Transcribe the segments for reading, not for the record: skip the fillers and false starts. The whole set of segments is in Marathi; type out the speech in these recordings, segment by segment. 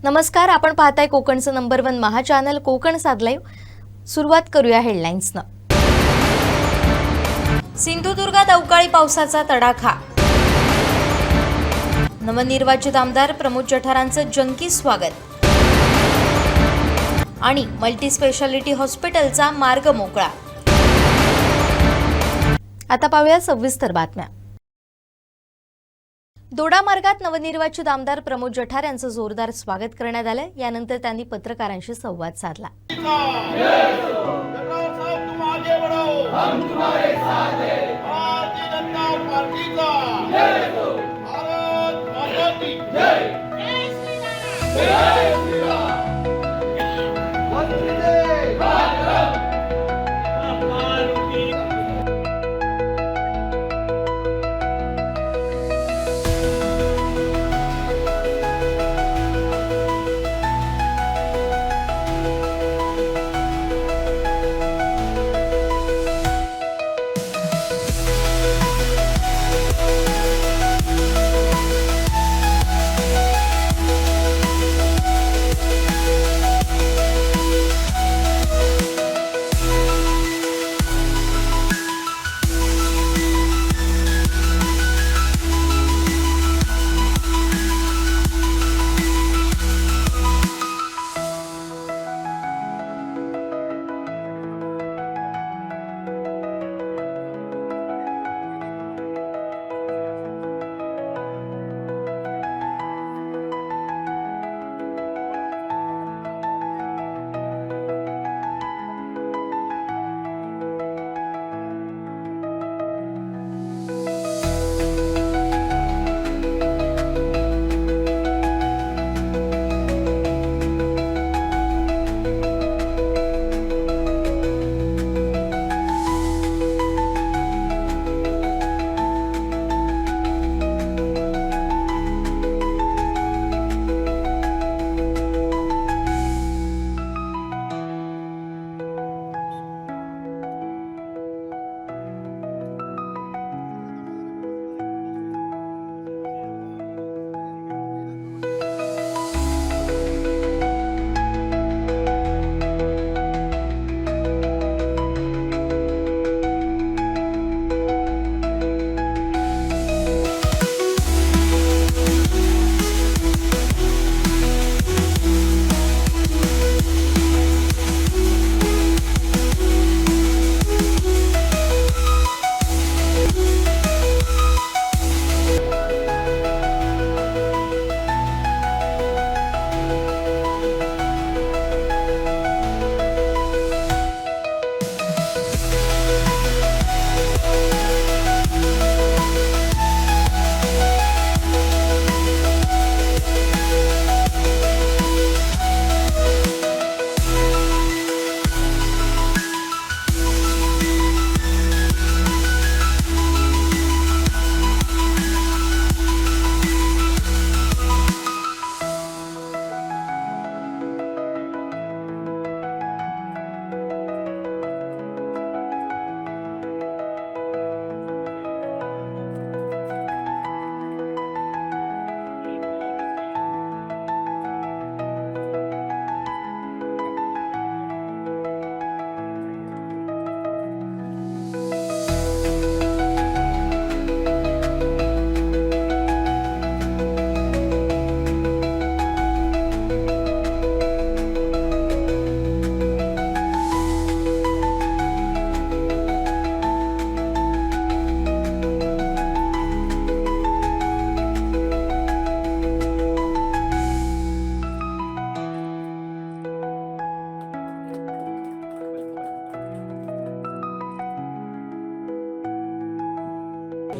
नमस्कार, आपण पाहताय कोकणचं नंबर 1 महा चॅनल कोकण साध लाईव्ह। सुरुवात करूया हेडलाईन्सनं। सिंधुदुर्गात अवकाळी पावसाचा तडाखा। नवनिर्वाचित आमदार प्रमोद जठारांचं जंकी स्वागत आणि मल्टी स्पेशालिटी हॉस्पिटलचा मार्ग मोकळा। आता पाहूया सविस्तर बातम्या। दोडामार्गात नवनिर्वाचित आमदार प्रमोद जठार यांचं जोरदार स्वागत करण्यात आलं। यानंतर त्यांनी पत्रकारांशी संवाद साधला।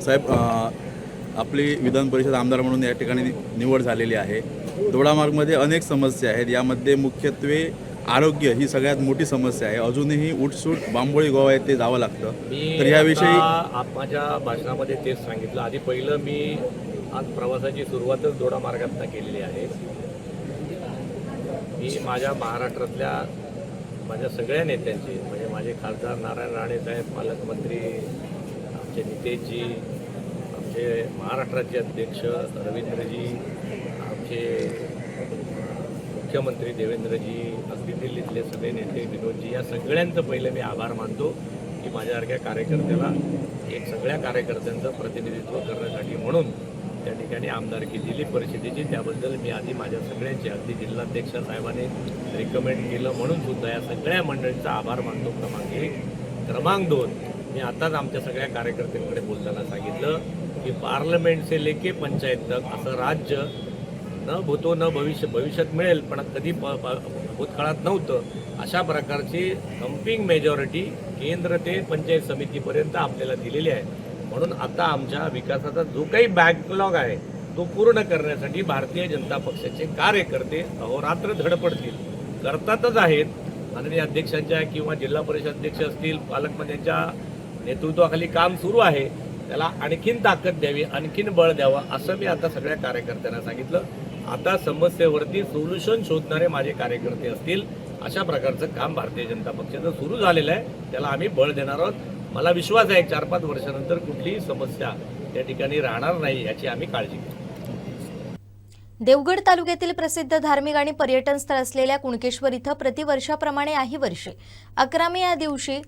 साहेब, आपली विधान परिषद आमदार म्हणून या ठिकाणी निवड झालेली आहे। दोडामार्गमध्ये अनेक समस्या आहेत, यामध्ये मुख्यत्वे आरोग्य ही सगळ्यात मोठी समस्या आहे। अजूनही उठसूट बांबोळी गाव आहे ते जावं लागतं। तर याविषयी माझ्या भाषणामध्ये तेच सांगितलं। आधी पहिलं मी आज प्रवासाची सुरुवातच दोडामार्गातनं केलेली आहे। मी माझ्या महाराष्ट्रातल्या माझ्या सगळ्या नेत्यांची, म्हणजे माझे खासदार नारायण राणे साहेब, पालकमंत्री आमचे नितेशजी, आमचे महाराष्ट्राचे अध्यक्ष रवींद्रजी, आमचे मुख्यमंत्री देवेंद्रजी, अगदी दिल्लीतले सगळे नेते, विनोदजी, या सगळ्यांचं पहिलं मी आभार मानतो की माझ्यासारख्या कार्यकर्त्याला एक सगळ्या कार्यकर्त्यांचं प्रतिनिधित्व करण्यासाठी म्हणून त्या ठिकाणी आमदारकी दिली परिषदेची. त्याबद्दल मी आधी माझ्या सगळ्यांचे, अगदी जिल्हाध्यक्ष साहेबांनी रिकमेंड केलं म्हणून सुद्धा या सगळ्या मंडळींचा आभार मानतो. क्रमांक 1. क्रमांक 2, मी आताच आमच्या सगळ्या कार्यकर्त्यांकडे बोलताना सांगितलं की पार्लमेंट से लेके पंचायत तक असं राज्य न भूतो न भविष्यात मिळेल, पण कधी भूतकाळात नव्हतं. अशा प्रकारची थम्पिंग मेजॉरिटी केंद्र ते पंचायत समितीपर्यंत आपल्याला दिलेली आहे. म्हणून आता आमच्या विकासाचा जो काही बॅकलॉग आहे तो पूर्ण करण्यासाठी भारतीय जनता पक्षाचे कार्यकर्ते अहोरात्र धडपडतील, करतातच आहेत. माननीय अध्यक्षांच्या किंवा जिल्हा परिषद अध्यक्ष असतील, पालकमंत्र्यांच्या नेतृत्वाखाली काम सुरू आहे. त्याला आणखीन ताकद द्यावी, आणखीन बळ द्यावं असं मी आता सगळ्या कार्यकर्त्यांना सांगितलं. आता समस्येवरती सोल्युशन शोधणारे माझे कार्यकर्ते असतील, अशा प्रकारचं काम भारतीय जनता पक्षाचं सुरू झालेलं आहे. त्याला आम्ही बळ देणार आहोत. मला विश्वास आहे 4-5 वर्षानंतर कुठलीही समस्या त्या ठिकाणी राहणार नाही याची आम्ही काळजी घेऊ. देवगड तालुक्यातील प्रसिद्ध धार्मिक आणि पर्यटन स्थळ असलेल्या कुणकेश्वर इथं प्रतिवर्षाप्रमाणे याही वर्षी 11 मे या दिवशी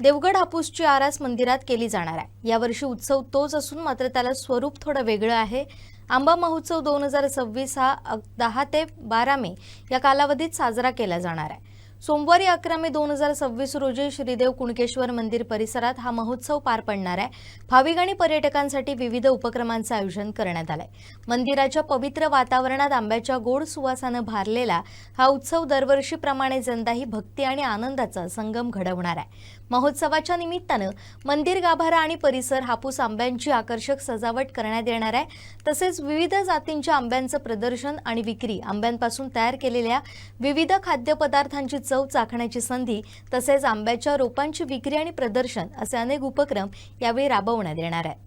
देवगड हापूसची आरास मंदिरात केली जाणार आहे. यावर्षी उत्सव तोच असून मात्र त्याला स्वरूप थोडं वेगळं आहे. आंबा महोत्सव 2026 हा 10 ते 12 मे या कालावधीत साजरा केला जाणार आहे. सोमवारी 11 मे 2026 रोजी श्रीदेव कुणकेश्वर मंदिर परिसरात हा महोत्सव पार पडणार आहे. भाविक आणि पर्यटकांसाठी विविध उपक्रमांचं आयोजन करण्यात आलंय. मंदिराच्या पवित्र वातावरणात आंब्याच्या गोड सुवासानं भारलेला हा उत्सव दरवर्षीप्रमाणे यंदाही भक्ती आणि आनंदाचा संगम घडवणार आहे. महोत्सवाच्या निमित्तानं मंदिर गाभारा आणि परिसर हापूस आंब्यांची आकर्षक सजावट करण्यात येणार आहे. तसेच विविध जातींच्या आंब्यांचं प्रदर्शन आणि विक्री, आंब्यांपासून तयार केलेल्या विविध खाद्यपदार्थांची चव चाखण्याची संधी, तसेच आंब्याच्या रोपांची विक्री आणि प्रदर्शन असे अनेक उपक्रम यावेळी राबवण्यात येणार आहेत.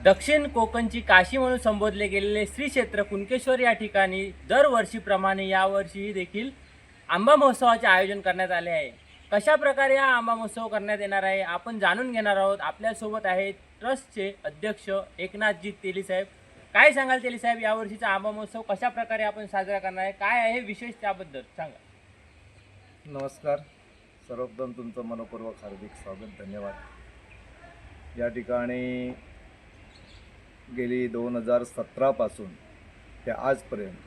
दक्षिण कोकणची काशी म्हणून संबोधले गेलेले श्री क्षेत्र कुणकेश्वर या ठिकाणी दरवर्षीप्रमाणे यावर्षीही देखील आंबा महोत्सवाचे आयोजन करण्यात आले आहे. कशा प्रकारे हा आंबा महोत्सव करण्यात येणार आहे आपण जाणून घेणार आहोत. आपल्यासोबत आहेत ट्रस्टचे अध्यक्ष एकनाथजी तेली साहेब. काय सांगाल तेली साहेब, यावर्षीचा आंबा महोत्सव कशा प्रकारे आपण साजरा करणार आहे, काय आहे विशेष त्याबद्दल सांगा. नमस्कार, सर्वप्रथम तुमचं मनपूर्वक हार्दिक स्वागत, धन्यवाद. या ठिकाणी गेली 2017 पासून ते आजपर्यंत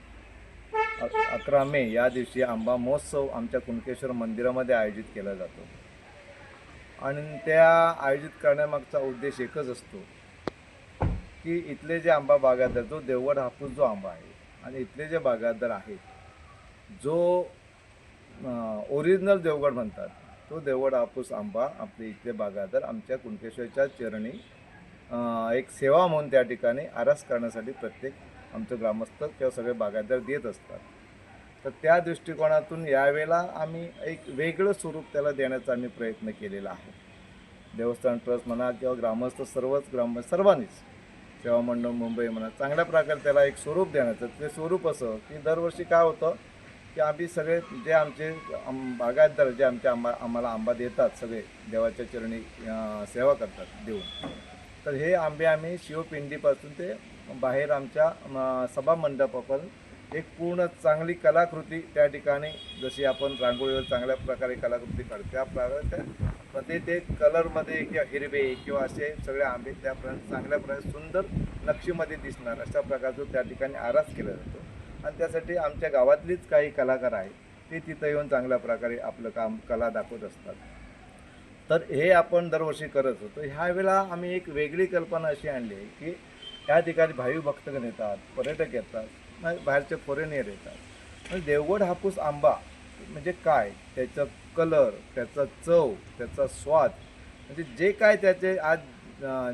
11 मे या दिवशी आंबा महोत्सव आमच्या कुणकेश्वर मंदिरामध्ये आयोजित केला जातो. आणि त्या आयोजित करण्यामागचा उद्देश एकच असतो की इथले जे आंबा बागायतदार, जो देवगड हापूस जो आंबा आहे आणि इथले जे बागायतदार आहेत, जो ओरिजिनल देवगड म्हणतात, तो देवगड हापूस आंबा आपले इथले बागायतदार आमच्या कुणकेश्वरच्या चरणी एक सेवा म्हणून त्या ठिकाणी आरास करण्यासाठी प्रत्येक आमचे ग्रामस्थ किंवा सगळे बागायतदार देत असतात. तर त्या दृष्टिकोनातून यावेळेला आम्ही एक वेगळं स्वरूप त्याला देण्याचा आम्ही प्रयत्न केलेला आहे. देवस्थान ट्रस्ट म्हणा किंवा ग्रामस्थ सर्वांनीच, सेवा मंडळ मुंबई म्हणा, चांगल्या प्रकारे त्याला एक स्वरूप देण्याचं. ते स्वरूप असं की दरवर्षी काय होतं की आम्ही सगळे जे आमचे बागायतदार जे आम्हाला आंबा देतात, सगळे देवाच्या चरणी सेवा करतात देऊन, तर हे आंबे आम्ही शिवपिंडीपासून ते बाहेर आमच्या सभा मंडपापर्यंत एक पूर्ण चांगली कलाकृती त्या ठिकाणी, जशी आपण रांगोळीवर चांगल्या प्रकारे कलाकृती काढतो त्या प्रकारे ते कलरमध्ये किंवा हिरवे किंवा असे सगळे आंबे त्यापर्यंत चांगल्या प्रकारे सुंदर नक्षीमध्ये दिसणार अशा प्रकारचं त्या ठिकाणी आरास केला जातो. आणि त्यासाठी आमच्या गावातलीच काही कलाकार आहेत, ते तिथं येऊन चांगल्या प्रकारे आपलं कला दाखवत असतात. तर हे आपण दरवर्षी करत होतो. ह्या वेळेला आम्ही एक वेगळी कल्पना अशी आणली आहे की त्या ठिकाणी भाविक भक्तगण येतात, पर्यटक येतात, बाहेरचे फॉरेनियर येतात. म्हणजे देवगड हापूस आंबा म्हणजे काय, त्याचं कलर, त्याचा चव, त्याचा स्वाद, म्हणजे जे काय त्याचे आज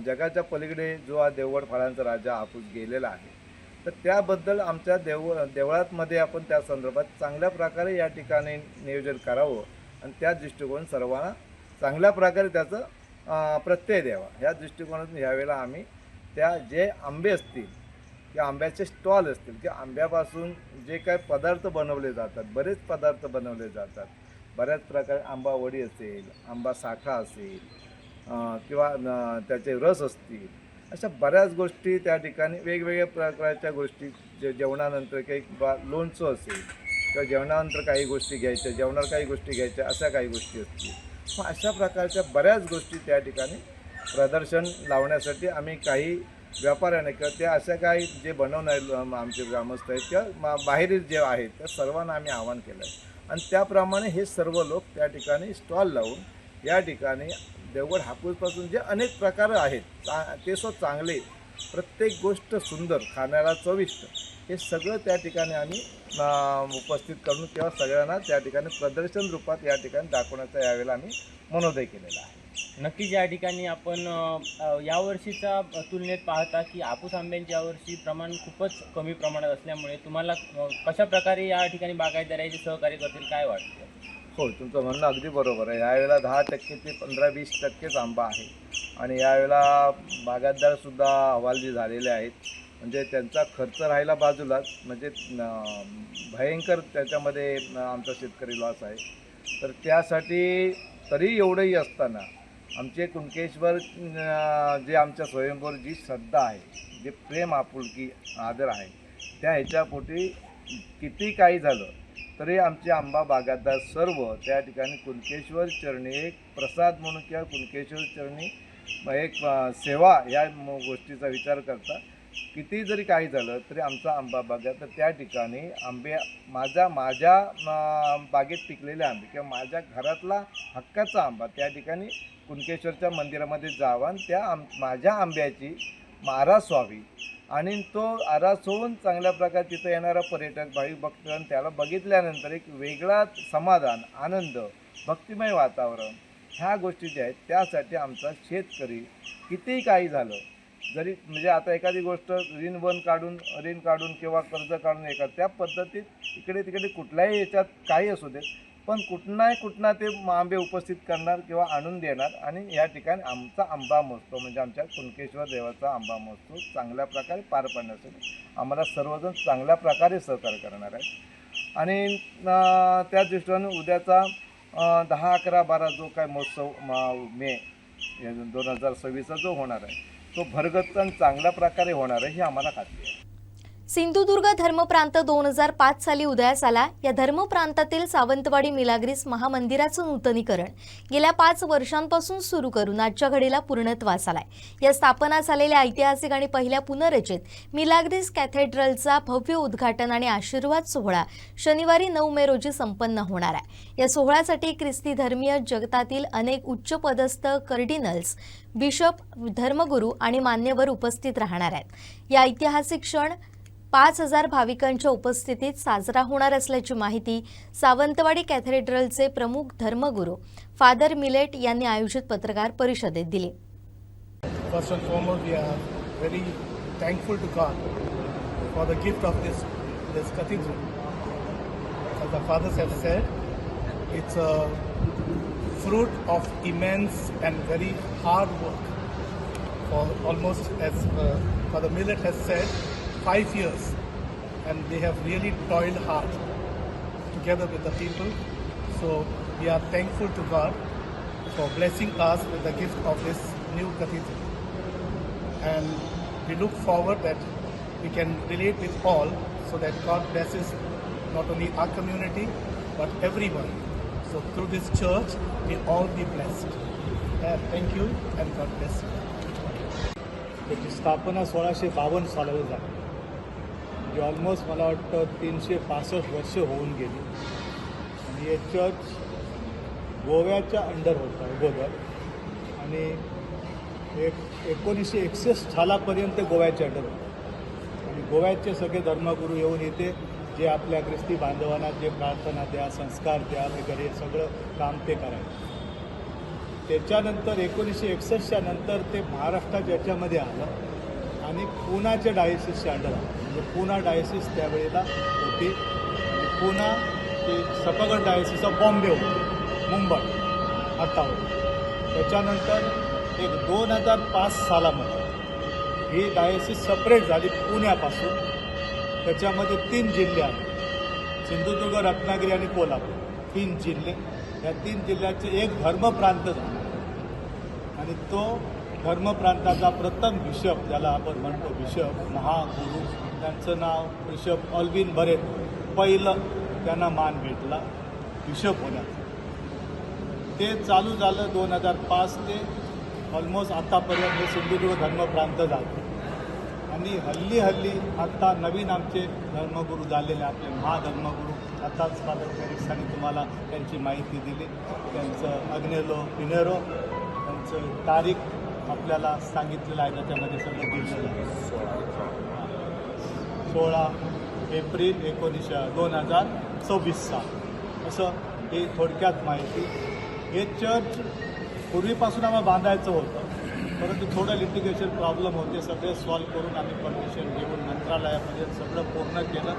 जगाच्या पलीकडे जो आज देवगड फळांचा राजा हापूस गेलेला आहे, तर त्याबद्दल आमच्या देवळातमध्ये आपण त्या संदर्भात चांगल्या प्रकारे या ठिकाणी नियोजन करावं आणि त्या दृष्टिकोन सर्वांना चांगल्या प्रकारे त्याचं प्रत्यय द्यावा. ह्या दृष्टिकोनातून ह्यावेळेला आम्ही त्या जे आंबे असतील किंवा आंब्याचे स्टॉल असतील किंवा आंब्यापासून जे काय पदार्थ बनवले जातात, बरेच पदार्थ बनवले जातात, बऱ्याच प्रकारे आंबा वडी असेल, आंबा साठा असेल किंवा त्याचे रस असतील, अशा बऱ्याच गोष्टी त्या ठिकाणी वेगवेगळ्या प्रकारच्या गोष्टी जेवणानंतर काही लोणचं असेल किंवा जेवणानंतर काही गोष्टी घ्यायच्या, जेवणावर काही गोष्टी घ्यायच्या, अशा काही गोष्टी असतील. मग अशा प्रकारच्या बऱ्याच गोष्टी त्या ठिकाणी प्रदर्शन लावण्यासाठी आम्ही काही व्यापाऱ्यांना किंवा त्या अशा काही जे बनवणारे आमचे ग्रामस्थ आहेत किंवा बाहेरील जे आहेत त्या सर्वांना आम्ही आवाहन केलं आहे आणि त्याप्रमाणे हे सर्व लोक त्या ठिकाणी स्टॉल लावून या ठिकाणी देवगड हापूसपासून जे अनेक प्रकार आहेत ते चांगले, प्रत्येक गोष्ट सुंदर, खाण्याला चविष्ट, हे सगळं त्या ठिकाणी आम्ही उपस्थित करून किंवा सगळ्यांना त्या ठिकाणी प्रदर्शन रूपात या ठिकाणी दाखवण्याचा यावेळेला आम्ही मनोदय केलेला आहे. नक्कीच या ठिकाणी आपण यावर्षीच्या तुलनेत पाहता की हापूस आंब्यांचे यावर्षी प्रमाण खूपच कमी प्रमाणात असल्यामुळे तुम्हाला कशा प्रकारे या ठिकाणी बागायतदारांचे सहकार्य करतील काय वाटतं? हो, तुमचं म्हणणं अगदी बरोबर आहे. यावेळेला 10% ते 15-20% आंबा आहे आणि यावेळेला बागायतदारसुद्धा हवालदिल झालेले आहेत. म्हणजे त्यांचा खर्च राहिला बाजूलाच, म्हणजे भयंकर त्याच्यामध्ये आमचा शेतकरी लॉस आहे. तर त्यासाठी तरी एवढंही असताना आमचे कुणकेश्वर जे आमच्या स्वयंवर जी श्रद्धा आहे, जे प्रेम, आपुलकी, आदर आहे, त्या ह्याच्यापोटी किती काही झालं तरी आमचे आंबा बागायतदार सर्व त्या ठिकाणी कुणकेश्वर चरणी एक प्रसाद म्हणून किंवा कुणकेश्वर चरणी एक सेवा या गोष्टीचा विचार करता किती जरी काही झालं तरी आमचा आंबा बागायत तर त्या ठिकाणी माझ्या बागेत पिकलेले आंबे किंवा माझ्या घरातला हक्काचा आंबा त्या ठिकाणी कुणकेश्वरच्या मंदिरामध्ये जावा आणि त्या माझ्या आंब्याची आरास व्हावी आणि तो आरास होऊन चांगल्या प्रकारे तिथं येणारा पर्यटक, भाविक भक्तगण त्याला बघितल्यानंतर एक वेगळा समाधान, आनंद, भक्तिमय वातावरण, ह्या गोष्टी ज्या आहेत त्यासाठी आमचा शेतकरी कितीही काही झालं जरी, म्हणजे आता एखादी गोष्ट ऋण काढून किंवा कर्ज काढून त्या पद्धतीत इकडे तिकडे कुठल्याही याच्यात काही असू देत, पण कुठना ते आंबे उपस्थित करणार किंवा आणून देणार आणि या ठिकाणी आमचा आंबा महोत्सव म्हणजे आमच्या कुणकेश्वर देवाचा आंबा महोत्सव चांगल्या प्रकारे पार पाडण्यासाठी आम्हाला सर्वजण चांगल्या प्रकारे सहकार्य करणार आहेत. आणि त्या दृष्टीने उद्याचा 10, 11, 12 जो काय महोत्सव मे 2026 जो होणार आहे तो भरगच्च आणि चांगल्या प्रकारे होणार आहे ही आम्हाला खात्री आहे. सिंधुदुर्ग धर्मप्रांत 2005 साली उदयास आला. या धर्मप्रांतातील सावंतवाडी मिलाग्रीस महामंदिराचं नूतनीकरण गेल्या 5 वर्षांपासून सुरू करून आजच्या घडीला पूर्णत्वास आलाय. या स्थापना झालेल्या ऐतिहासिक आणि पहिल्या पुनर्रचित मिलाग्रीस कॅथेड्रलचा भव्य उद्घाटन आणि आशीर्वाद सोहळा शनिवारी 9 मे रोजी संपन्न होणार आहे. या सोहळ्यासाठी ख्रिस्ती धर्मीय जगतातील अनेक उच्चपदस्थ कर्डिनल्स, बिशप, धर्मगुरू आणि मान्यवर उपस्थित राहणार आहेत. या ऐतिहासिक क्षण 5000 भाविकांच्या उपस्थितीत साजरा होणार असल्याची माहिती सावंतवाडी कॅथेड्रलचे प्रमुख धर्मगुरू फादर मिलेट यांनी आयोजित पत्रकार परिषदेत दिली. First and foremost, we are very thankful to God for the gift of this cathedral. As the fathers have said, it's a fruit of immense and very hard work. For almost, as Father Millet has said, 5 years, and they have really toiled hard together with the people. So we are thankful to God for blessing us with the gift of this new cathedral, and we look forward that we can relate with all so that God blesses not only our community but everyone. So through this church we all be blessed. Thank you and God bless you. त्याची स्थापना 1652 साली झाली. म्हणजे ऑलमोस्ट मला वाटतं 365 वर्ष होऊन गेली. आणि हे चर्च गोव्याच्या अंडर होतं अगोदर आणि 1961 सालापर्यंत गोव्याच्या अंडर होतं. आणि गोव्याचे सगळे धर्मगुरू येऊन इथे जे आपल्या ख्रिस्ती बांधवांना जे प्रार्थना द्या, संस्कार द्या वगैरे सगळं काम ते करायचं. त्याच्यानंतर 1961च्या नंतर ते महाराष्ट्रात याच्यामध्ये आलं आणि पुण्याच्या डायसिसच्या अंडर आलं. म्हणजे पुणा डायसिस त्यावेळेला होती आणि पुणा ते सफागड डायसिस ऑफ बॉम्बे होती, मुंबई आता होती. त्याच्यानंतर 2005 सालामध्ये ही डायसिस सपरेट झाली पुण्यापासून. त्याच्यामध्ये 3 जिल्हे आले, सिंधुदुर्ग, रत्नागिरी आणि कोल्हापूर, 3 जिल्हे. या 3 जिल्ह्याचे एक धर्मप्रांत झाला आणि तो धर्मप्रांताचा प्रथम बिशप, ज्याला आपण म्हणतो बिशप महागुरू, त्यांचं नाव बिशप ऑल्विन बरेट, पहिलं त्यांना मान भेटला बिशप होण्याचं. ते चालू झालं 2005 ते ऑलमोस्ट आत्तापर्यंत हे सिंधुदुर्ग धर्मप्रांत झालं. आणि हल्ली आत्ता नवीन आमचे धर्मगुरू झालेले आपले महाधर्मगुरू, आताच फादर फेलिक्सांनी तुम्हाला त्यांची माहिती दिली. त्यांचं अग्नेलो पिनेरो, त्यांचं तारीख आपल्याला सांगितलेलं आहे, त्याच्यामध्ये सगळं दिलेलं आहे. 16 एप्रिल 2024 असं हे थोडक्यात माहिती. हे चर्च पूर्वीपासून आम्हाला बांधायचं होतं, परंतु थोडं लिटिगेशन प्रॉब्लेम होते. सगळे सॉल्व्ह करून आम्ही परमिशन घेऊन मंत्रालयामध्ये सगळं पूर्ण केलं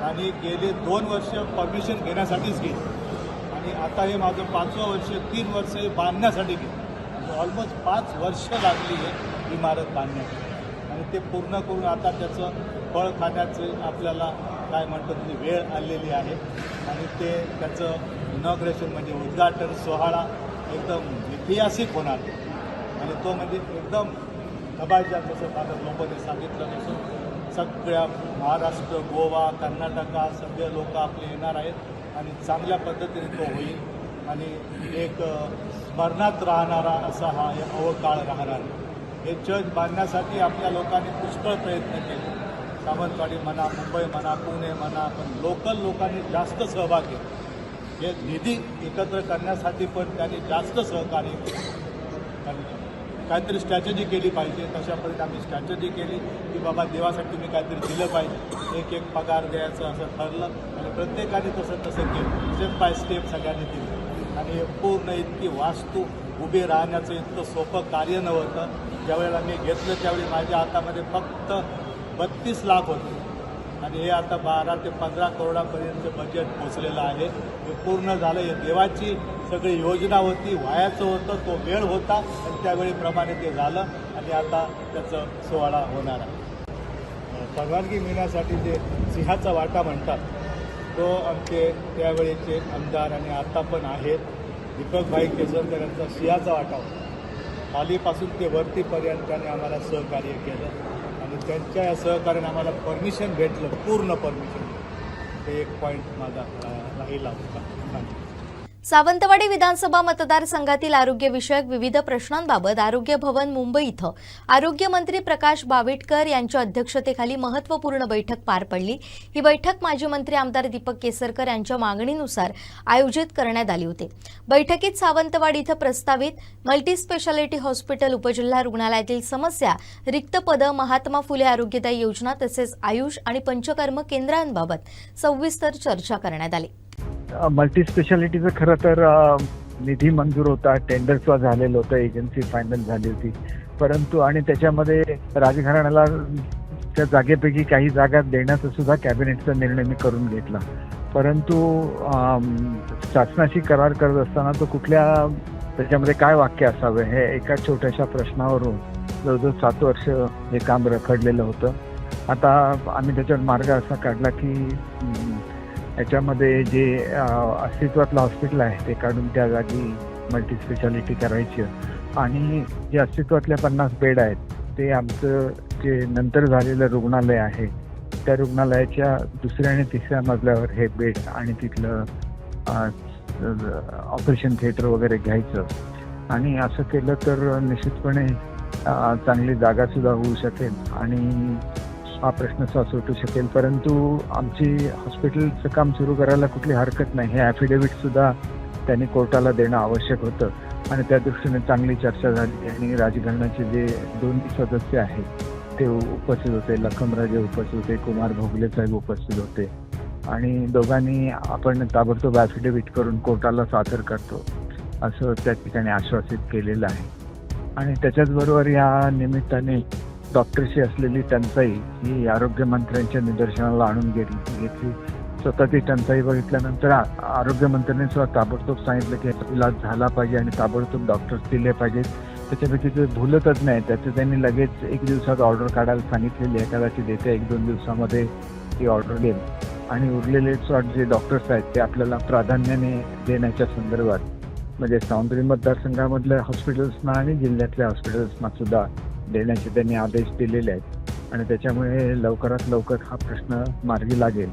आणि गेले 2 वर्ष परमिशन घेण्यासाठीच गेली आणि आता हे माझं 5वं वर्ष, 3 वर्ष हे बांधण्यासाठी गेलं. ऑलमोस्ट 5 वर्ष लागली आहे इमारत बांधण्यासाठी आणि ते पूर्ण करून आता त्याचं फळ खाण्याचं आपल्याला काय म्हणतो ती वेळ आलेली आहे आणि ते त्याचं इनॉग्रेशन म्हणजे उद्घाटन सोहळा एकदम ऐतिहासिक होणार आणि तो म्हणजे एकदम धबाईदार, जसं फादर लोकांनी सांगितलं तसं सगळ्या महाराष्ट्र, गोवा, कर्नाटका सगळे लोक आपले येणार आहेत आणि चांगल्या पद्धतीने तो होईल आणि एक स्मरणात राहणारा असा हा अवकाळ राहणार आहे. हे चर्च बांधण्यासाठी आपल्या लोकांनी पुष्कळ प्रयत्न केले. सावंतवाडी म्हणा, मुंबई म्हणा, पुणे म्हणा, पण लोकल लोकांनी जास्त सहभाग घेतला. हे निधी एकत्र करण्यासाठी पण त्यांनी जास्त सहकार्य केलं. काहीतरी स्ट्रॅटेजी केली पाहिजे, तशा पद्धतीने आम्ही स्ट्रॅटेजी केली की बाबा देवासाठी मी काहीतरी दिलं पाहिजे, एक पगार द्यायचं असं ठरलं आणि प्रत्येकाने तसं केलं. स्टेप बाय स्टेप सगळ्यांनी दिलं आणि पूर्ण इतकी वास्तू उभी राहण्याचं इतकं सोपं कार्य नव्हतं. ज्यावेळेला मी घेतलं त्यावेळी माझ्या हातामध्ये फक्त 32 लाख होते आणि हे आता 12 ते 15 करोडापर्यंत बजेट पोचलेलं आहे. हे पूर्ण झालं. हे देवाची सगळी योजना होती, व्हायचं होतं, तो वेळ होता आणि त्यावेळीप्रमाणे ते झालं आणि आता त्याचं सोहळा होणार आहे. परवानगी मिळण्यासाठी जे सिंहाचा वाटा म्हणतात तो आमचे त्यावेळीचे आमदार आणि आता पण आहेत दीपकभाई केसरकर यांचा सिंहाचा वाटा होता. खालीपासून ते वरतीपर्यंत त्यांनी आम्हाला सहकार्य केलं आणि त्यांच्या या सहकार्याने आम्हाला परमिशन भेटलं, पूर्ण परमिशन. ते एक पॉईंट माझा राहिला होता. सावंतवाडी विधानसभा मतदारसंघातील आरोग्यविषयक विविध प्रश्नांबाबत आरोग्य भवन मुंबई इथं आरोग्यमंत्री प्रकाश बावटकर यांच्या अध्यक्षतेखाली महत्त्वपूर्ण बैठक पार पडली. ही बैठक माजी मंत्री आमदार दीपक केसरकर यांच्या मागणीनुसार आयोजित करण्यात आली होती. बैठकीत सावंतवाडी इथं प्रस्तावित मल्टीस्पेशालिटी हॉस्पिटल, उपजिल्हा रुग्णालयातील समस्या, रिक्त पदं, महात्मा फुले आरोग्यदायी योजना तसेच आयुष आणि पंचकर्म केंद्रांबाबत सविस्तर चर्चा करण्यात आली. मल्टी स्पेशालिटीचं खरं तर निधी मंजूर होता, टेंडर सुद्धा झालेलं होतं, एजन्सी फायनल झाली होती, परंतु आणि त्याच्यामध्ये राजघराण्याला त्या जागेपैकी काही जागा देण्याचा सुद्धा कॅबिनेटचा निर्णय मी करून घेतला. परंतु शासनाशी करार करत असताना तो कुठल्या त्याच्यामध्ये काय वाक्य असावे हे एका छोट्याशा प्रश्नावरून जवळजवळ 7 वर्ष हे काम रखडलेलं होतं. आता आम्ही त्याच्यावर मार्ग असा काढला की याच्यामध्ये जे अस्तित्वातलं हॉस्पिटल आहे ते काढून त्या जागी मल्टी स्पेशालिटी करायची आणि जे अस्तित्वातले 50 बेड आहेत ते आमचं जे नंतर झालेलं रुग्णालय आहे त्या रुग्णालयाच्या 2ऱ्या आणि 3ऱ्या मजल्यावर हे बेड आणि तिथलं ऑपरेशन थिएटर वगैरे घ्यायचं आणि असं केलं तर निश्चितपणे चांगली जागासुद्धा होऊ शकेल आणि हा प्रश्न सुटू शकेल. परंतु आमची हॉस्पिटलचं काम सुरू करायला कुठली हरकत नाही हे ॲफिडेव्हिटसुद्धा त्यांनी कोर्टाला देणं आवश्यक होतं आणि त्या दृष्टीने चांगली चर्चा झाली आणि राजघराण्याचे जे 2 सदस्य आहेत ते उपस्थित होते, लखमराजे उपस्थित होते, कुमार भोगले साहेब उपस्थित होते आणि दोघांनी आपण ताबडतोब ॲफिडेव्हिट करून कोर्टाला सादर करतो असं त्या ठिकाणी आश्वासित केलेलं आहे. आणि त्याच्याचबरोबर या निमित्ताने डॉक्टरशी असलेली टंचाई ही आरोग्यमंत्र्यांच्या निदर्शनाला आणून घेतली. स्वतः ती टंचाई बघितल्यानंतर आरोग्यमंत्र्यांनी सुद्धा ताबडतोब सांगितलं की इलाज झाला पाहिजे आणि ताबडतोब डॉक्टर्स दिले पाहिजेत. त्याच्यापैकी ते भूलतच नाही, त्याचं त्यांनी लगेच 1 दिवसात ऑर्डर काढायला सांगितलेली आहे. कदाचित येत्या 1-2 दिवसामध्ये ती ऑर्डर येईल आणि उरलेले जे डॉक्टर्स आहेत ते आपल्याला प्राधान्याने देण्याच्या संदर्भात म्हणजे सावंतवाडी मतदारसंघामधल्या हॉस्पिटल्सना आणि जिल्ह्यातल्या हॉस्पिटल्सना सुद्धा देण्याचे त्यांनी आदेश दिलेले आहेत आणि त्याच्यामुळे लवकरात लवकर हा प्रश्न मार्गी लागेल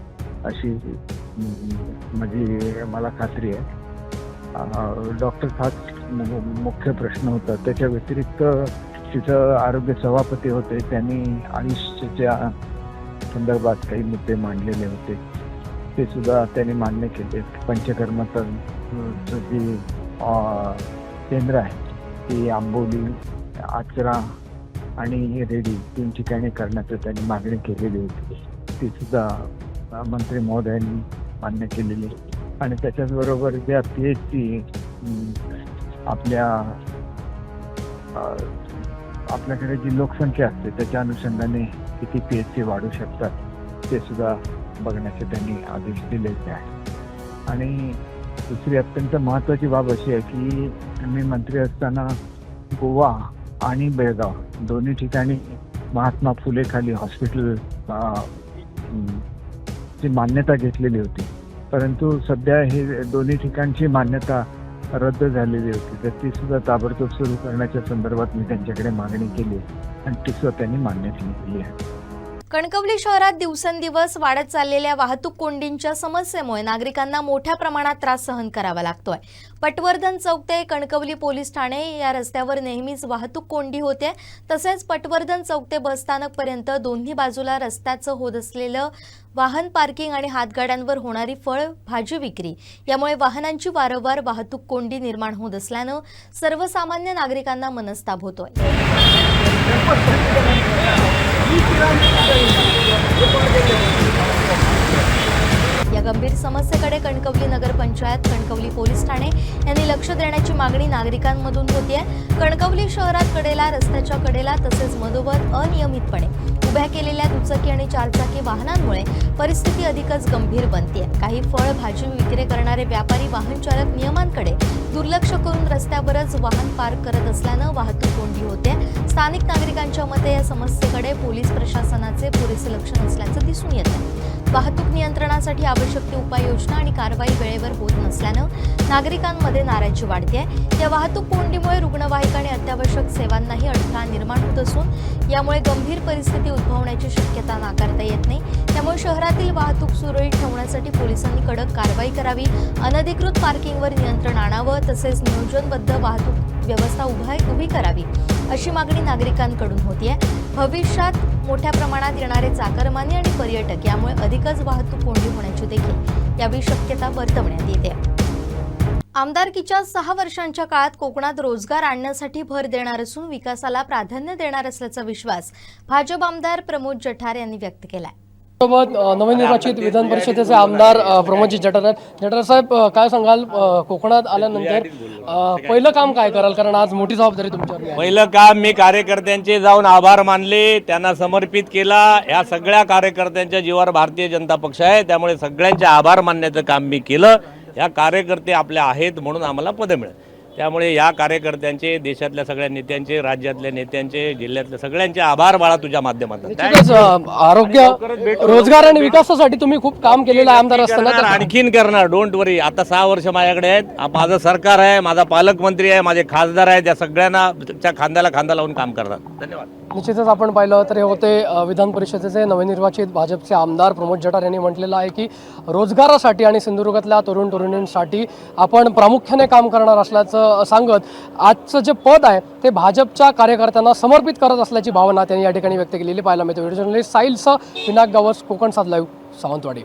अशी माझी मला खात्री आहे. डॉक्टर हाच मुख्य प्रश्न होता. त्याच्या व्यतिरिक्त तिथं आरोग्य सभापती होते, त्यांनी आयुष्याच्या संदर्भात काही मुद्दे मांडलेले होते, ते सुद्धा त्यांनी मान्य केले. पंचकर्माचं जी केंद्र आहे ती आंबोली, आचरा आणि रेडी 3 ठिकाणी करण्याचं त्यांनी मागणी केलेली होती, ती सुद्धा मंत्री महोदयांनी मान्य केलेली. आणि त्याच्याचबरोबर ज्या PHC आपल्याकडे जी लोकसंख्या असते त्याच्या अनुषंगाने किती PHC वाढू शकतात ते सुद्धा बघण्याचे त्यांनी आदेश दिलेले आहेत. आणि दुसरी अत्यंत महत्त्वाची बाब अशी आहे की मी मंत्री असताना गोवा आणि बेळगाव दोन्ही ठिकाणी महात्मा फुले खाली हॉस्पिटल ची मान्यता घेतलेली होती, परंतु सध्या हे दोन्ही ठिकाणची मान्यता रद्द झालेली होती, तर ती सुद्धा ताबडतोब सुरू करण्याच्या संदर्भात मी त्यांच्याकडे मागणी केली आणि ती सुद्धा त्यांनी मान्य केली आहे. कणकवली शहरात दिवसेंदिवस वाढत चाललेल्या वाहतूक कोंडींच्या समस्येमुळे नागरिकांना मोठ्या प्रमाणात त्रास सहन करावा लागतोय. पटवर्धन चौक ते कणकवली पोलीस ठाणे या रस्त्यावर नेहमीच वाहतूक कोंडी होते. तसेच पटवर्धन चौक ते बसस्थानक पर्यंत दोन्ही बाजूला रस्त्याचं होत असलेलं वाहन पार्किंग आणि हातगाड्यांवर होणारी फळ भाजी विक्री यामुळे वाहनांची वारंवार वाहतूक कोंडी निर्माण होत असल्यानं सर्वसामान्य नागरिकांना मनस्ताप होतोय. या गंभीर समस्येकडे कणकवली नगर पंचायत, कणकवली पोलीस ठाणे यांनी लक्ष देण्याची मागणी नागरिकांमधून होतीये. कणकवली शहरात कडेला, रस्त्याच्या कडेला तसेच मधोमध अनियमितपणे उभ्या केलेल्या दुचाकी आणि चारचाकी वाहनांमुळे परिस्थिती अधिकच गंभीर बनतेय. काही फळ भाजी विक्री करणारे व्यापारी वाहन चालक नियमांकडे दुर्लक्ष करून रस्त्यावरच वाहन पार्क करत असल्यानं वाहतूक कोंडी होते. स्थानिक नागरिकांच्या मते या समस्येकडे पोलीस प्रशासनाचे पुरेसे लक्ष नसल्याचं दिसून येतं. वाहतूक नियंत्रणासाठी आवश्यक ती उपाययोजना आणि कारवाई वेळेवर होत नसल्यानं नागरिकांमध्ये नाराजी वाढते. या वाहतूक कोंडीमुळे रुग्णवाहिका आणि अत्यावश्यक सेवांनाही अडथळा निर्माण होत असून यामुळे गंभीर परिस्थिती उद्भवण्याची शक्यता नाकारता येत नाही. त्यामुळे शहरातील वाहतूक सुरळीत ठेवण्यासाठी पोलिसांनी कडक कारवाई करावी, अनधिकृत पार्किंगवर नियंत्रण आणावं तसेच नियोजनबद्ध वाहतूक व्यवस्था उभी करावी अशी मागणी नागरिकांकडून होतीये. भविष्यात मोठ्या प्रमाणात येणारे चाकरमानी आणि पर्यटक यामुळे अधिकच वाहतूक कोंडी होण्याची देखील यावेळी शक्यता वर्तवण्यात येते. आमदारकीच्या 6 वर्षांच्या काळात कोकणात रोजगार आणण्यासाठी भर देणार असून विकासाला प्राधान्य देणार असल्याचा विश्वास भाजप आमदार प्रमोद जठार यांनी व्यक्त केलाय. सोबत नवनिर्वाचित विधान परिषदेचे आमदार प्रमोदजी जठार आहेत. जठार साहेब, काय सांगाल, कोकणात आल्यानंतर पहिलं काम काय कराल, कारण आज मोठी जबाबदारी तुमच्यावर आहे? पहिलं काम मी कार्यकर्त्यांचे जाऊन आभार मानले, त्यांना समर्पित केला. या सगळ्या कार्यकर्त्यांच्या जीवावर भारतीय जनता पक्ष आहे, त्यामुळे सगळ्यांचे आभार मानण्याचं काम मी केलं. या कार्यकर्ते आपले आहेत म्हणून आम्हाला पद मिळालं. त्यामुळे या कार्यकर्त्यांचे, देशातल्या सगळ्या नेत्यांचे, राज्यातल्या नेत्यांचे, जिल्ह्यातल्या सगळ्यांचे आभार बाळा तुझ्या माध्यमातून. आरोग्य, रोजगार आणि विकासासाठी तुम्ही खूप काम केलेलं आहे आमदार असताना. आणखीन करणार, डोंट वरी. आता 6 वर्ष माझ्याकडे आहेत. माझं सरकार आहे, माझा पालकमंत्री आहे, माझे खासदार आहेत, या सगळ्यांना खांद्याला खांदा लावून काम करणार. धन्यवाद. निश्चितच आपण पाहिलं तर हे होते विधान परिषदेचे नवनिर्वाचित भाजपचे आमदार प्रमोद जठार यांनी म्हटलेलं आहे की रोजगारासाठी आणि सिंधुदुर्गातल्या तरुणींसाठी आपण प्रामुख्याने काम करणार असल्याचं सांगत आजचं जे पद आहे ते भाजपच्या कार्यकर्त्यांना समर्पित करत असल्याची भावना त्यांनी या ठिकाणी व्यक्त केलेली पाहायला मिळते. व्हिडिओ जर्नलिस्ट साहिलसह विनायक गावस, कोकण सात लाईव्ह, सावंतवाडी.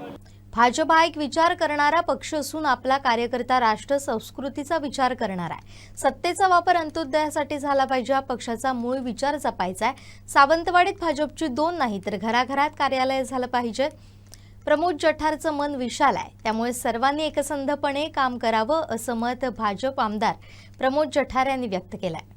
भाजप हा एक विचार करणारा पक्ष असून आपला कार्यकर्ता राष्ट्र संस्कृतीचा विचार करणार आहे. सत्तेचा वापर अंत्योदयासाठी झाला पाहिजे, हा पक्षाचा मूळ विचार जपायचा आहे. सावंतवाडीत भाजपची 2 नाही तर घराघरात कार्यालय झालं पाहिजे. प्रमोद जठारचं मन विशाल आहे, त्यामुळे सर्वांनी एकसंधपणे काम करावं असं मत भाजप आमदार प्रमोद जठार यांनी व्यक्त केलंय.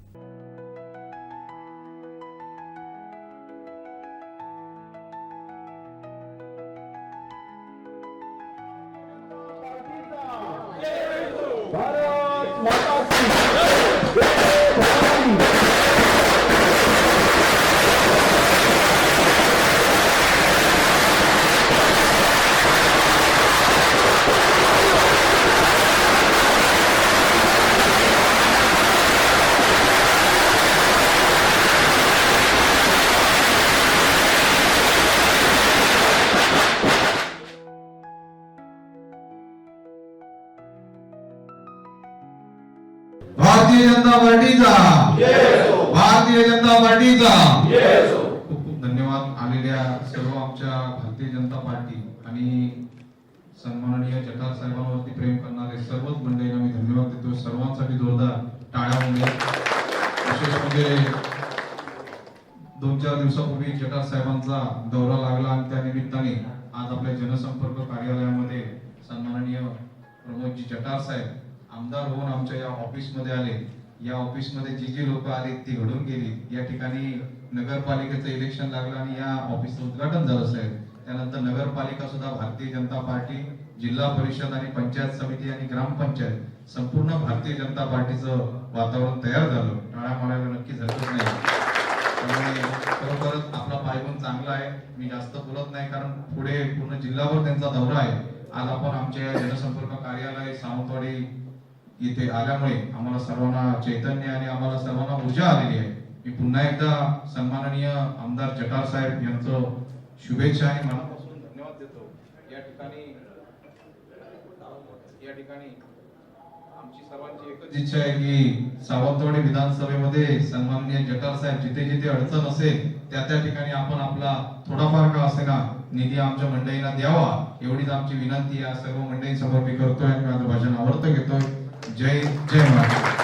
भारतीय जनता पार्टीचा, भारतीय जनता पार्टीचा खूप खूप धन्यवाद. आलेल्या सर्व आमच्या भारतीय जनता पार्टी आणि सन्माननीय जठार साहेबांवरती प्रेम करणारे सर्वच मंडळींना मी धन्यवाद देतो. सर्वांसाठी जोरदार टाळ्या होऊ द्या. विशेष म्हणजे 2-4 दिवसापूर्वी जठार साहेबांचा दौरा लागला आणि त्या निमित्ताने आज आपल्या जनसंपर्क कार्यालयामध्ये सन्माननीय प्रमोदजी जठार साहेब आमदार होऊन आमच्या या ऑफिसमध्ये आले. या ऑफिसमध्ये जी लोक आली ती घडून गेली. या ठिकाणी नगरपालिकेचं इलेक्शन लागलं आणि या ऑफिसचं उद्घाटन झालं साहेब. त्यानंतर नगरपालिका सुद्धा भारतीय जनता पार्टी, जिल्हा परिषद आणि पंचायत समिती आणि ग्रामपंचायत संपूर्ण भारतीय जनता पार्टीचं वातावरण तयार झालं. टाळ्या मारायला नक्कीच हरकत नाही. त्यामुळे खरोखरच आपला पायगुण चांगला आहे. मी जास्त बोलत नाही कारण पुढे पूर्ण जिल्हाभर त्यांचा दौरा आहे. आज आपण आमच्या जनसंपर्क कार्यालय सावंतवाडी येथे आल्यामुळे आम्हाला सर्वांना चैतन्य आणि आम्हाला सर्वांना ऊर्जा आलेली आहे. मी पुन्हा एकदा सन्माननीय आमदार जठार साहेब यांचं शुभेच्छा आणि मनापासून धन्यवाद देतो. या ठिकाणी आमची सर्वांची एकच इच्छा आहे की सावंतवाडी विधानसभेमध्ये सन्माननीय जठार साहेब जिथे जिथे अडचण असेल त्या ठिकाणी आपण आपला थोडाफार का असेना निधी आमच्या मंडळींना द्यावा, एवढीच आमची विनंती या सर्व मंडळींसमोर मी करतोय. माझं भाषण आवर्त घेतोय. जय जय महाराज.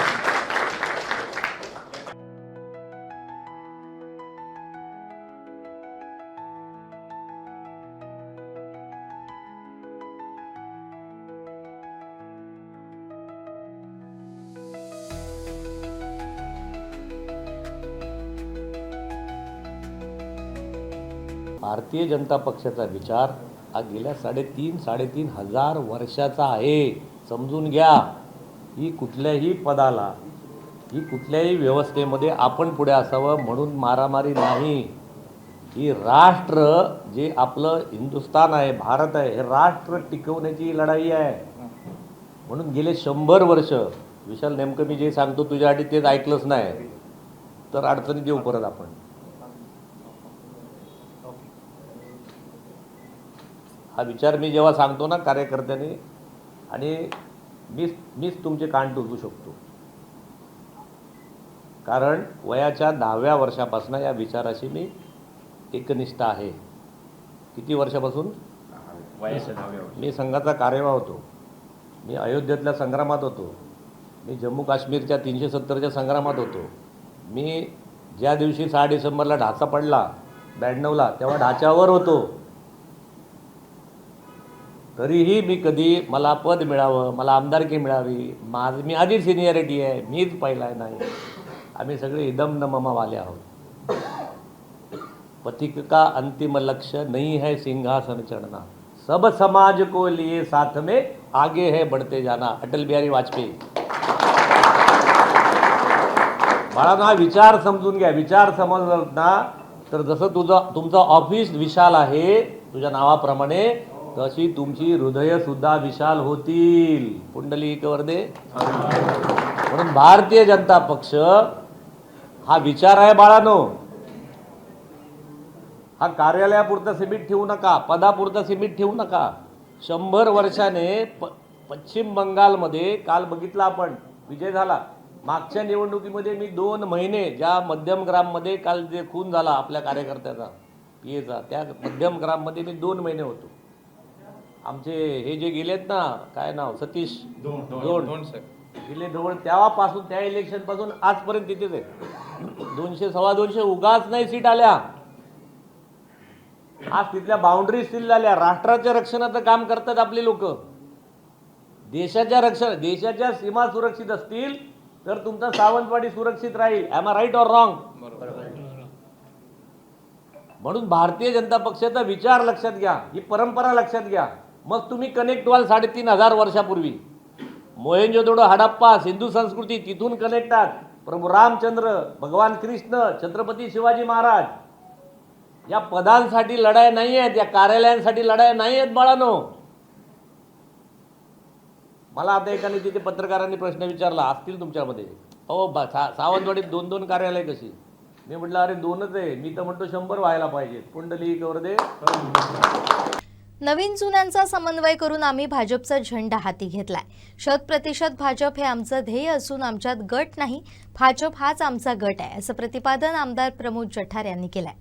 भारतीय जनता पक्षाचा विचार हा गेल्या 3.5 हजार वर्षाचा आहे. समजून घ्या. ही कुठल्याही पदाला, ही कुठल्याही व्यवस्थेमध्ये आपण पुढे असावं म्हणून मारामारी नाही. ही राष्ट्र जे आपलं हिंदुस्थान आहे, भारत आहे, हे राष्ट्र टिकवण्याची लढाई आहे. म्हणून गेले 100 वर्ष, विशाल नेमकं मी जे सांगतो तुझ्यासाठी तेच ऐकलंच नाही तर अडचणीत येऊ परत आपण. हा विचार मी जेव्हा सांगतो ना कार्यकर्त्यांनी, आणि मीच तुमचे कान टोचू शकतो कारण वयाच्या 10व्या वर्षापासून या विचाराशी मी एकनिष्ठ आहे. किती वर्षापासून? वयाच्या 10व्या. मी संघाचा कार्यवाह होतो. मी अयोध्येतल्या संग्रामात होतो. मी जम्मू काश्मीरच्या 370च्या संग्रामात होतो. मी ज्या दिवशी 6 डिसेंबरला ढाचा पडला 92ला तेव्हा ढाच्यावर होतो. तरीही मी कधी मला पद मिळावं, मला आमदारकी मिळावी, मी आधी सिनियरिटी आहे, मीच पहिला नाही. आम्ही सगळे इदम न ममावाले आहोत. पथिक का अंतिम लक्ष्य नहीं है सिंहासन चढ़ना, सब समाज को लिए साथ में आगे है बढ़ते जाना. अटल बिहारी वाजपेयी. बाळांनो, हा विचार समजून घ्या. विचार समजला ना तर जसं तुमचं ऑफिस विशाल आहे तुझ्या नावाप्रमाणे, तशी तुमची हृदय सुद्धा विशाल होतील. पुंडलिक वरदे. म्हणून भारतीय जनता पक्ष हा विचार आहे बाळानो. हा कार्यालयापुरता सीमित ठेवू नका, पदापुरता सीमित ठेवू नका. 100 वर्षाने पश्चिम बंगालमध्ये काल बघितला आपण विजय झाला. मागच्या निवडणुकीमध्ये मी 2 महिने ज्या मध्यम ग्राममध्ये काल जे खून झाला आपल्या कार्यकर्त्याचा पीएचा, त्या मध्यम ग्राममध्ये मी 2 महिने होतो. आमचे हे जे गेलेत ना, काय नाव, सतीश दोन गेले जवळ, तेव्हापासून त्या इलेक्शनपासून आजपर्यंत तिथेच आहे. 200 250 उगाच नाही सीट आल्या. आज तिथल्या बाउंड्री सील झाल्या. राष्ट्राच्या रक्षणाचं काम करतात आपले लोक. देशाच्या सीमा सुरक्षित असतील तर तुमचा सावंतवाडी सुरक्षित राहील. Am I right or wrong? म्हणून भारतीय जनता पक्षाचा विचार लक्षात घ्या, ही परंपरा लक्षात घ्या. मग तुम्ही कनेक्ट व्हाल. 3,500 वर्षापूर्वी मोहेंजोदडो, हडप्पा, सिंधू संस्कृती, तिथून कनेक्ट आहात. प्रभू रामचंद्र, भगवान कृष्ण, छत्रपती शिवाजी महाराज. या पदांसाठी लढाई नाही आहेत, या कार्यालयांसाठी लढाई नाही आहेत बाळानो. मला आता एकाने तिथे पत्रकारांनी प्रश्न विचारला, असतील तुमच्यामध्ये, हो सावंतवाडीत 2-2 कार्यालय कशी? मी म्हटलं अरे 2च आहे. मी तर म्हणतो 100 व्हायला पाहिजे. पुंडलिक वरदे. नवीन जुन्यांचा समन्वय करून आम्ही भाजपचा झेंडा हाती घेतलाय. 100% भाजप हे आमचं ध्येय असून आमच्यात गट नाही, भाजप हाच आमचा गट आहे, असं प्रतिपादन आमदार प्रमोद जठार यांनी केलंय.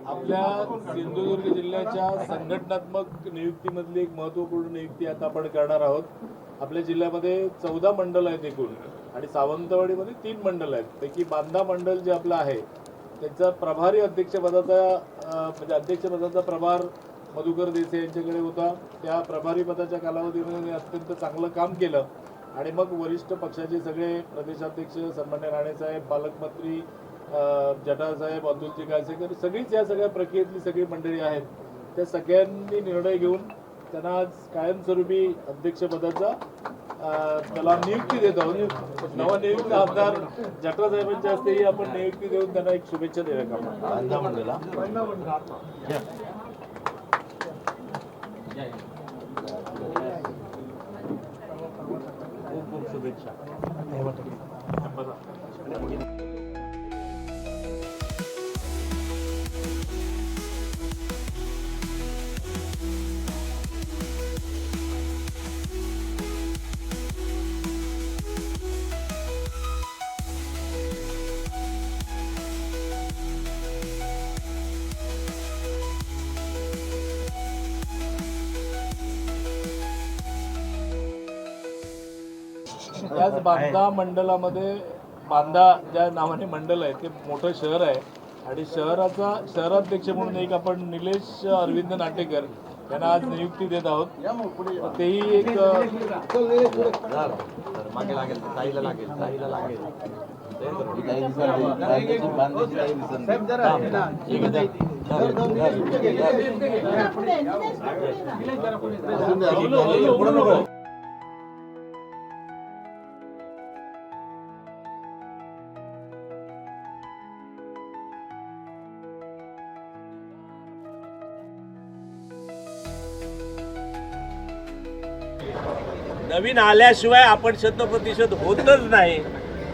आपल्या सिंधुदुर्ग जिल्ह्याच्या संघटनात्मक नियुक्तीमधली एक महत्त्वपूर्ण नियुक्ती आता आपण करणार आहोत. आपल्या जिल्ह्यामध्ये 14 मंडल आहेत एकूण आणि सावंतवाडीमध्ये 3 मंडल आहेत. पैकी बांधा मंडल जे आपलं आहे त्याचा प्रभारी अध्यक्षपदाचा प्रभार मधुकर देसाई यांच्याकडे होता. त्या प्रभारी पदाच्या कालावधीमध्ये अत्यंत चांगलं काम केलं आणि मग वरिष्ठ पक्षाचे सगळे प्रदेशाध्यक्ष सन्मान्य राणेसाहेब, पालकमंत्री जठार साहेब, अतुलजी काळसेकर, सगळीच या सगळ्या प्रक्रियेतली सगळी मंडळी आहेत. त्या सगळ्यांनी निर्णय घेऊन त्यांना आज कायमस्वरूपी अध्यक्षपदाचा त्याला नियुक्ती देत आहोत. नवनियुक्त आमदार जठार साहेबांच्या हस्तेही आपण नियुक्ती देऊन त्यांना एक शुभेच्छा देऊया. खूप खूप शुभेच्छा. त्याच बांधा मंडलामध्ये बांधा ज्या नावाने मंडल आहे ते मोठं शहर आहे आणि शहराध्यक्ष म्हणून एक आपण निलेश अरविंद नाटेकर यांना आज नियुक्ती देत आहोत. तेही एक नवीन आल्याशिवाय आपण 100% होतच नाही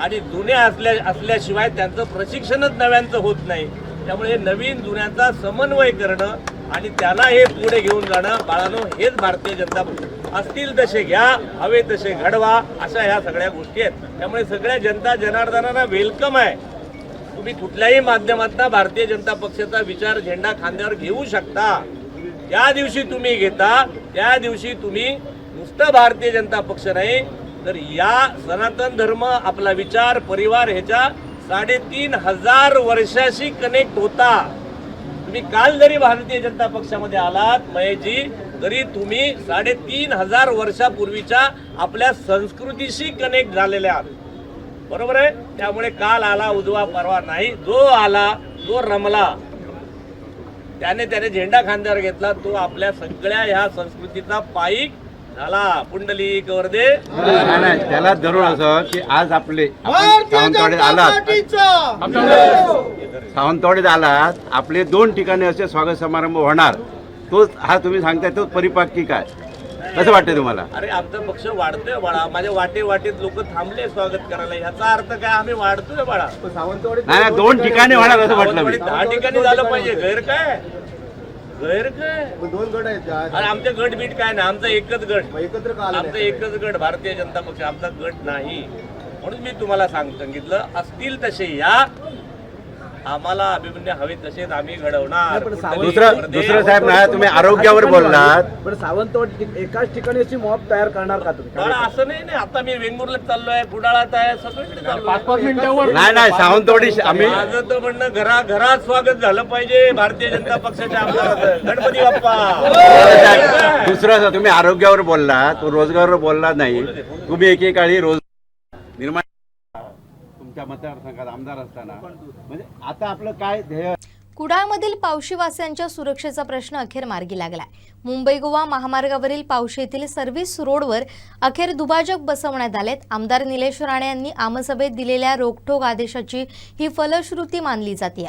आणि जुने असल्याशिवाय त्यांचं प्रशिक्षणच नव्यांचं होत नाही. त्यामुळे नवीन जुन्यांचा समन्वय करणं आणि त्याला हे पुढे घेऊन जाणं, बाळानो, हेच भारतीय जनता असतील तसे घ्या, हवे तसे घडवा, अशा ह्या सगळ्या गोष्टी आहेत. त्यामुळे सगळ्या जनता जनार्दनांना वेलकम आहे. तुम्ही कुठल्याही माध्यमातून भारतीय जनता पक्षाचा विचार झेंडा खांद्यावर घेऊ शकता. ज्या दिवशी तुम्ही घेता त्या दिवशी तुम्ही नुसतं भारतीय जनता पक्ष नाही तर या सनातन धर्म, आपला विचार, परिवार ह्याच्या 3500 वर्षाशी कनेक्ट होता. तुम्ही काल जरी भारतीय जनता पक्षामध्ये आलात महेशजी, तरी तुम्ही 3500 वर्षापूर्वीच्या आपल्या संस्कृतीशी कनेक्ट झालेले आहात. बरोबर आहे. त्यामुळे काल आला उजवा परवा नाही, जो आला जो रमला त्याने झेंडा खांद्यावर घेतला, तो आपल्या सगळ्या ह्या संस्कृतीचा पाईक झाला. पुंडलिक वरदे. त्याला धरून असं की आज सावंतवाडीत आलात, आपले 2 ठिकाणी असे स्वागत समारंभ होणार, तो हा तुम्ही सांगताय तो परिपाकी काय, कसं वाटतंय तुम्हाला? अरे आमचा पक्ष वाढतोय बाळा. माझ्या वाटेत लोक थांबले स्वागत करायला. ह्याचा अर्थ काय, आम्ही वाढतोय बाळा. नाही, 2 ठिकाणी होणार असं म्हटलं मी. 10 ठिकाणी झालं पाहिजे. गैर काय 2 गट आहेत. अरे आमचे गट बीट काय नाही, आमचा एकच गट, आमचा एकच गट भारतीय जनता पक्ष. आमचा गट नाही. म्हणून मी तुम्हाला सांगितलं असतील तसे या, आम्हाला अभिमन्य हवे तसेच आम्ही घडवणार. दुसरं साहेब ना, तुम्ही आरोग्यावर बोललात. पण सावंतवाड एकाच ठिकाणी अशी मॉब तयार करणार का तुम्ही? मला असं नाही नाही, आता मी वेंगुर्ला चाललोय, कुडाळात आहे, सगळीकडे चाललोय. नाही सावंतवाडी आम्ही माझं तर म्हणणं घराघरात स्वागत झालं पाहिजे भारतीय जनता पक्षाच्या आमदाराचं. गणपती बाप्पा. दुसरं तुम्ही आरोग्यावर बोललात, रोजगारावर बोलला नाही. तुम्ही एकेकाळी रोज निर्माण तुमच्या मतदारसंघात आमदार असताना, म्हणजे आता आपलं काय ध्येय? कुडाळमधील पावशीवासियांच्या सुरक्षेचा प्रश्न अखेर मार्गी लागलाय. मुंबई गोवा महामार्गावरील पावशी येथील सर्व्हिस रोडवर अखेर दुभाजक बसवण्यात आलेत. आमदार निलेश राणे यांनी आमसभेत दिलेल्या रोखठोक आदेशाची ही फलश्रुती मानली जाते.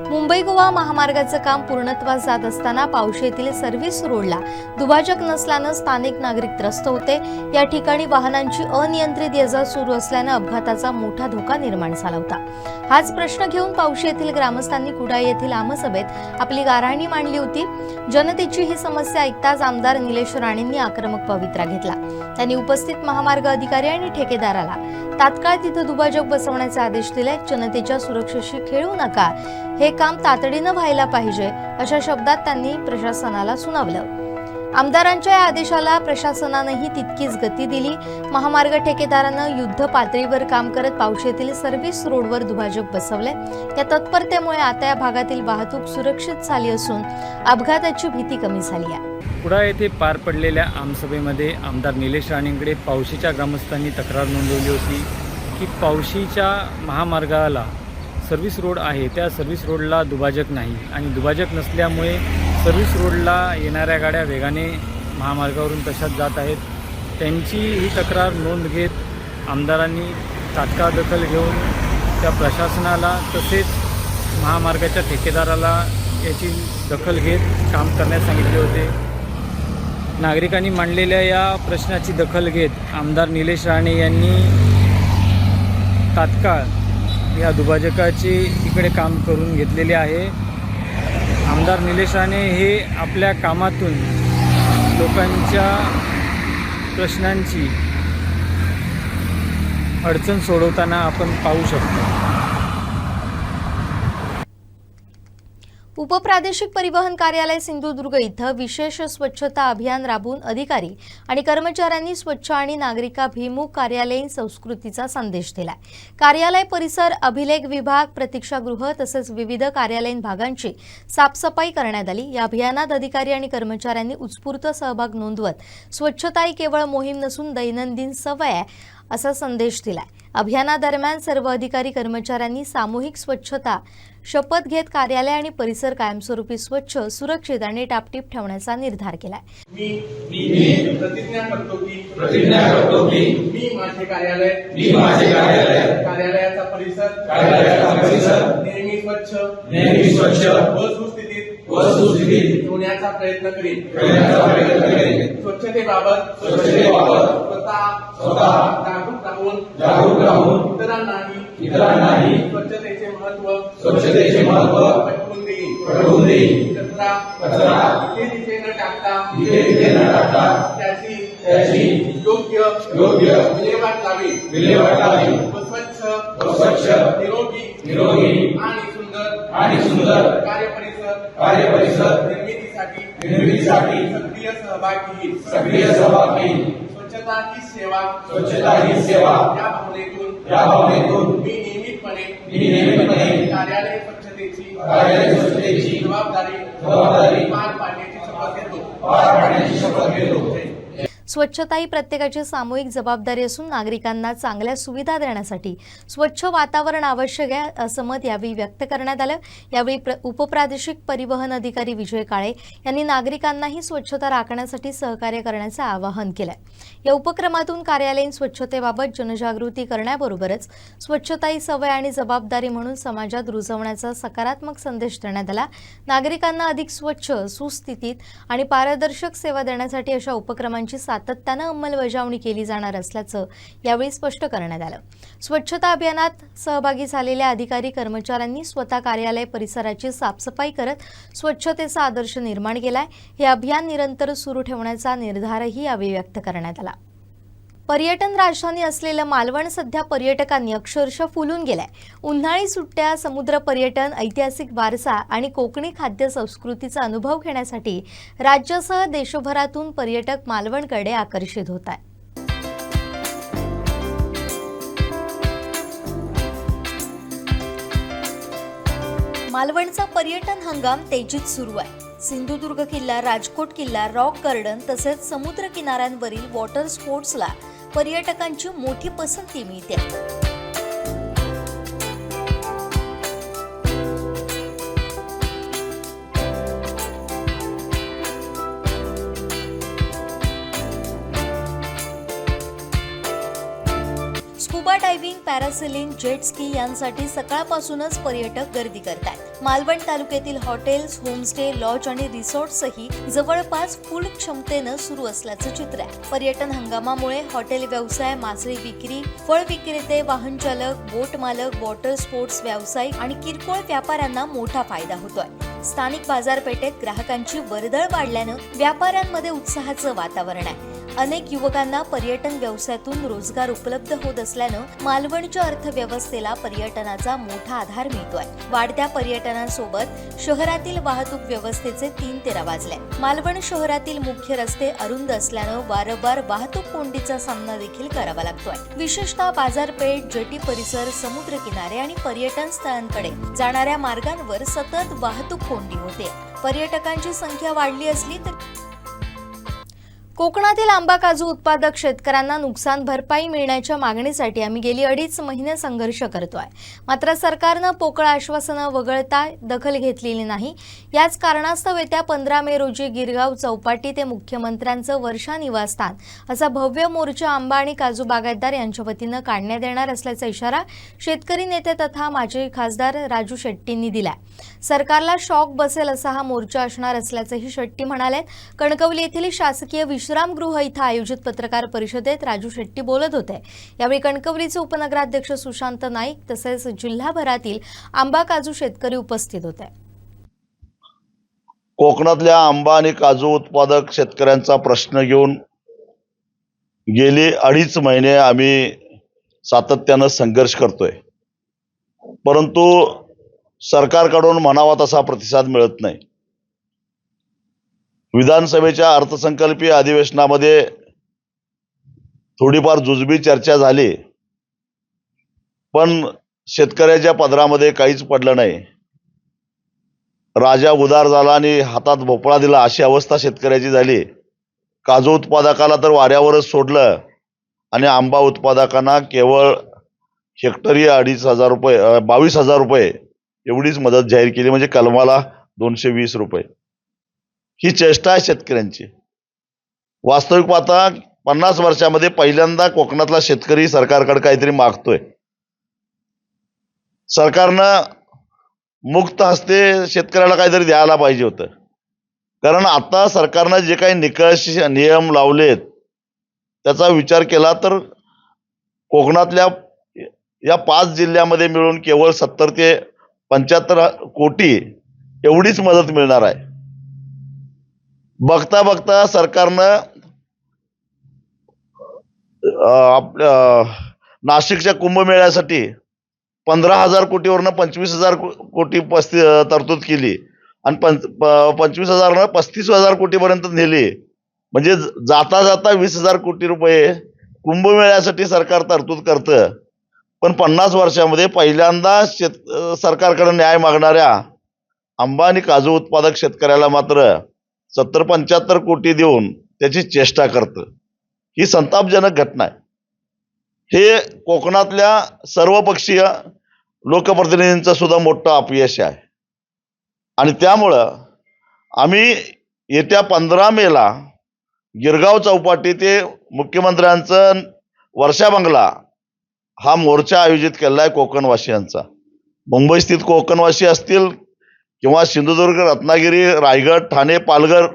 मुंबई गोवा महामार्गाचं काम पूर्णत्वास जात असताना पावशी येथील सर्व्हिस रोडला दुभाजक नसल्यानं स्थानिक नागरिक त्रस्त होते. या ठिकाणी वाहनांची अनियंत्रित ये-जा सुरू असल्यानं अपघाताचा मोठा धोका निर्माण झाला होता. हाच प्रश्न घेऊन पावशी येथील ग्रामस्थांनी कुडाळ येथील आमसभेत आपली गाऱ्हाणी मांडली होती. जनतेची ही समस्या ऐकताच आमदार निलेश राणेंनी आक्रमक पवित्रा घेतला. त्यांनी उपस्थित महामार्ग अधिकारी आणि ठेकेदाराला तात्काळ तिथं दुभाजक बसवण्याचे आदेश दिले. जनतेच्या सुरक्षेशी खेळू नका, हे काम तातडीनं व्हायला पाहिजे, अशा शब्दात त्यांनी प्रशासनाला सुनावलं. आमदारांच्या या आदेशाला प्रशासनानंही तितकीच गती दिली. महामार्ग ठेकेदारानं युद्ध पातळीवर काम करत पावशी येथील सर्व्हिस रोडवर दुभाजक बसवले. या तत्परतेमुळे आता या भागातील वाहतूक सुरक्षित झाली असून अपघाताची भीती कमी झाली आहे. कुडाळ येथे पार पडलेल्या आमसभेमध्ये आमदार निलेश राणेंकडे पावशीच्या ग्रामस्थांनी तक्रार नोंदवली होती की पावशीच्या महामार्गाला सर्व्हिस रोड आहे, त्या सर्व्हिस रोडला दुभाजक नाही आणि दुभाजक नसल्यामुळे सर्व्हिस रोडला येणाऱ्या गाड्या वेगाने महामार्गावरून तशाच जात आहेत. त्यांची ही तक्रार नोंद घेत आमदारांनी तात्काळ दखल घेऊन त्या प्रशासनाला तसेच महामार्गाच्या ठेकेदाराला याची दखल घेत काम करण्यास सांगितले होते. नागरिकांनी मांडलेल्या या प्रश्नाची दखल घेत आमदार निलेश राणे यांनी तात्काळ या दुभाजकाचे इकडे काम करून घेतलेले आहे. आमदार निलेश राणे हे आपल्या कामातून लोकांच्या प्रश्नांची अडचण सोडवताना आपण पाहू शकतो. उपप्रादेशिक परिवहन कार्यालय सिंधुदुर्ग इथं विशेष स्वच्छता अभियान राबवून अधिकारी आणि कर्मचाऱ्यांनी स्वच्छ आणि नागरिकाभिमुख कार्यालयीन संस्कृतीचा संदेश दिलाय. कार्यालय परिसर, अभिलेख विभाग, प्रतीक्षागृह तसेच विविध कार्यालयीन भागांची साफसफाई करण्यात आली. या अभियानात अधिकारी आणि कर्मचाऱ्यांनी उत्स्फूर्त सहभाग नोंदवत स्वच्छता ही केवळ मोहीम नसून दैनंदिन सवय आहे असा संदेश दिलाय. अभियानादरम्यान सर्व अधिकारी कर्मचाऱ्यांनी सामूहिक स्वच्छता शपथ घेत कार्यालय आणि परिसर कायमस्वरूपी स्वच्छ, सुरक्षित आणि टापटीप ठेवण्याचा निर्धार केलाय. मी प्रतिज्ञा करतो की मी माझे कार्यालय कार्यालयाचा परिसर नेहमी स्वच्छ व सुस्थितीत ठेवण्याचा प्रयत्न करीन. स्वच्छतेबाबत स्वतः जागरूक राहून इतरांनाही स्वच्छतेचे महत्त्व पटवून देईन. कचरा इथे न टाकता त्याची योग्य विल्हेवाट लावी व स्वच्छ निरोगी आणि सुंदर कार्यपरिसर निर्मितीसाठी सक्रिय सहभाग घेईन. स्वच्छता ही सेवा या भावनेतून मी नियमितपणे कार्यालय स्वच्छतेची जबाबदारी पार पाडण्याची शपथ घेतो. स्वच्छता ही प्रत्येकाची सामूहिक जबाबदारी असून नागरिकांना चांगल्या सुविधा देण्यासाठी स्वच्छ वातावरण आवश्यक आहे असं मत यावेळी व्यक्त करण्यात आलं. यावेळी उपप्रादेशिक परिवहन अधिकारी विजय काळे यांनी नागरिकांनाही स्वच्छता राखण्यासाठी सहकार्य करण्याचं आवाहन केलंय. या उपक्रमातून कार्यालयीन स्वच्छतेबाबत जनजागृती करण्याबरोबरच स्वच्छता ही सवय आणि जबाबदारी म्हणून समाजात रुजवण्याचा सकारात्मक संदेश देण्यात आला. नागरिकांना अधिक स्वच्छ, सुस्थितीत आणि पारदर्शक सेवा देण्यासाठी अशा उपक्रमांची सातत्यानं अंमलबजावणी केली जाणार असल्याचं यावेळी स्पष्ट करण्यात आलं. स्वच्छता अभियानात सहभागी झालेल्या अधिकारी कर्मचाऱ्यांनी स्वतः कार्यालय परिसराची साफसफाई करत स्वच्छतेचा आदर्श निर्माण केलाय. हे अभियान निरंतर सुरू ठेवण्याचा निर्धारही यावेळी व्यक्त करण्यात आला. पर्यटन राजधानी असलेलं मालवण सध्या पर्यटकांनी अक्षरशः फुलून गेलंय. उन्हाळी सुट्ट्या, समुद्र पर्यटन, ऐतिहासिक वारसा आणि कोकणी खाद्य संस्कृतीचा अनुभव घेण्यासाठी राज्यासह देशभरातून पर्यटक मालवणकडे आकर्षित होत आहेत. मालवणचा पर्यटन हंगाम तेजीत सुरू आहे. सिंधुदुर्ग किल्ला, राजकोट किल्ला, रॉक गार्डन तसेच समुद्र किनाऱ्यांवरील वॉटर स्पोर्ट्सला पर्यटकांची मोठी पसंती मिळते. Scuba diving, parasailing, jet ski यांसाठी सकाळपासूनच पर्यटक गर्दी करतात. मालवण तालुक्यातील हॉटेल्स, होमस्टे, लॉज आणि रिसॉर्ट्सही जवळपास फुल क्षमतेनं सुरू असल्याचं चित्र आहे. पर्यटन हंगामामुळे हॉटेल व्यवसाय, मासळी विक्री, फळ विक्रेते, वाहन चालक, बोट मालक, वॉटर स्पोर्ट्स व्यावसायिक आणि किरकोळ व्यापाऱ्यांना मोठा फायदा होतोय. स्थानिक बाजारपेठेत ग्राहकांची वर्दळ वाढल्यानं व्यापाऱ्यांमध्ये उत्साहाचं वातावरण आहे. अनेक युवकांना पर्यटन व्यवसायातून रोजगार उपलब्ध होत असल्यानं मालवणच्या अर्थव्यवस्थेला पर्यटनाचा मोठा आधार मिळतोय. वाढत्या पर्यटनासोबत शहरातील वाहतूक व्यवस्थेचे 3 तेरा वाजले. मालवण शहरातील मुख्य रस्ते अरुंद असल्यानं वारंवार वाहतूक कोंडीचा सामना देखील करावा लागतोय. विशेषतः बाजारपेठ, जेटी परिसर, समुद्र किनारे आणि पर्यटन स्थळांकडे जाणाऱ्या मार्गांवर सतत वाहतूक कोंडी होते. पर्यटकांची संख्या वाढली असली तर कोकणातील आंबा काजू उत्पादक शेतकऱ्यांना नुकसान भरपाई मिळण्याच्या मागणीसाठी आम्ही गेली 2.5 महिने संघर्ष करतोय. मात्र सरकारनं पोकळ आश्वासनं वगळता दखल घेतलेली नाही. याच कारणास्तव येत्या 15 मे रोजी गिरगाव चौपाटी ते मुख्यमंत्र्यांचं वर्षा निवासस्थान असा भव्य मोर्चा आंबा आणि काजू बागायतदार यांच्या वतीनं काढण्यात येणार असल्याचा इशारा शेतकरी नेते तथा माजी खासदार राजू शेट्टींनी दिलाय. सरकारला शॉक बसेल असा हा मोर्चा असणार असल्याचंही शेट्टी म्हणाले. कणकवली येथील शासकीय विश्रामगृह इथं आयोजित पत्रकार परिषदेत राजू शेट्टी बोलत होते. यावेळी कणकवलीचे उपनगराध्यक्ष सुशांत नाईक तसेच जिल्हाभरातील आंबा काजू शेतकरी उपस्थित होते. कोकणातल्या आंबा आणि काजू उत्पादक शेतकऱ्यांचा प्रश्न घेऊन गेली 2.5 महिने आम्ही सातत्यानं संघर्ष करतोय. परंतु सरकारकडून म्हणावा तसा प्रतिसाद मिळत नाही. विधानसभेच्या अर्थसंकल्पीय अधिवेशनामध्ये थोडीफार जुजबी चर्चा झाली, पण शेतकऱ्याच्या पदरामध्ये काहीच पडलं नाही. राजा उदार झाला आणि हातात भोपळा दिला अशी अवस्था शेतकऱ्याची झाली. काजू उत्पादकाला तर वाऱ्यावरच सोडलं आणि आंबा उत्पादकांना केवळ हेक्टरी 2,500 रुपये 22,000 रुपये एवढीच मदत जाहीर केली, म्हणजे कलमाला 220 रुपये. ही चेष्टा आहे शेतकऱ्यांची. वास्तविक पाहता 50 वर्षामध्ये पहिल्यांदा कोकणातला शेतकरी सरकारकडे काहीतरी मागतोय. सरकारनं मुक्त हस्ते शेतकऱ्याला काहीतरी द्यायला पाहिजे होतं. कारण आता सरकारनं जे काही निकष नियम लावलेत त्याचा विचार केला तर कोकणातल्या या 5 जिल्ह्यामध्ये मिळून केवळ 70 ते 75 कोटी एवढीच मदत मिळणार आहे. बघता बघता सरकारनं आपल्या नाशिकच्या कुंभमेळ्यासाठी 15,000 कोटीवरनं 25,000 कोटी तरतूद केली आणि 25,000 35,000 कोटीपर्यंत नेली. म्हणजे जाता जाता 20,000 कोटी रुपये कुंभमेळ्यासाठी सरकार तरतूद करतं. पण 50 वर्षामध्ये पहिल्यांदा सरकारकडे न्याय मागणाऱ्या आंबा आणि काजू उत्पादक शेतकऱ्याला मात्र 70-75 कोटी देऊन त्याची चेष्टा करतं. ही संतापजनक घटना आहे. हे कोकणातल्या सर्वपक्षीय लोकप्रतिनिधींचं सुद्धा मोठं अपयश आहे. आणि त्यामुळं आम्ही येत्या 15 मेला गिरगाव चौपाटी ते मुख्यमंत्र्यांचं वर्षा बंगला हा मोर्चा आयोजित केला आहे कोकणवासियांचा. मुंबई स्थित कोकणवासी असतील किंवा सिंधुदुर्ग, रत्नागिरी, रायगड, ठाणे, पालघर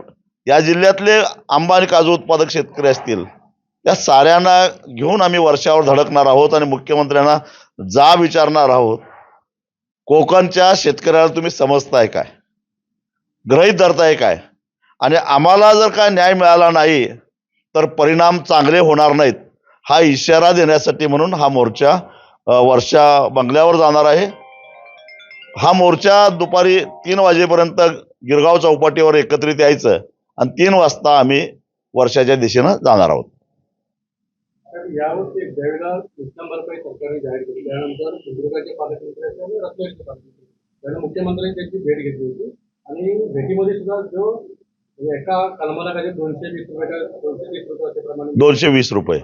या जिल्ह्यातले आंबा आणि काजू उत्पादक शेतकरी असतील, या साऱ्यांना घेऊन आम्ही वर्षावर धडकणार आहोत आणि मुख्यमंत्र्यांना जा विचारणार आहोत. कोकणच्या शेतकऱ्याला तुम्ही समजताय काय, गृहीत धरताय काय, आणि आम्हाला जर काय न्याय मिळाला नाही तर परिणाम चांगले होणार नाहीत, हा इशारा देण्यासाठी म्हणून हा मोर्चा वर्षा बंगल्यावर जाणार आहे. हा मोर्चा दुपारी 3 वाजेपर्यंत गिरगाव चौपाटीवर एकत्रित यायचं आणि 3 वाजता आम्ही वर्षाच्या दिशेनं जाणार आहोत. यावर्षी ज्यावेळेला नुकसान भरपाई सरकारने जाहीर केली त्यानंतर सिंधुदुर्गाचे पालकमंत्री आणि रत्नागिरीचे पालकमंत्री त्यावेळेला मुख्यमंत्र्यांनी त्यांची भेट घेतली होती आणि भेटीमध्ये सुद्धा जो एका कलमाला काही 220 रुपयाच्या प्रमाणे 220 रुपये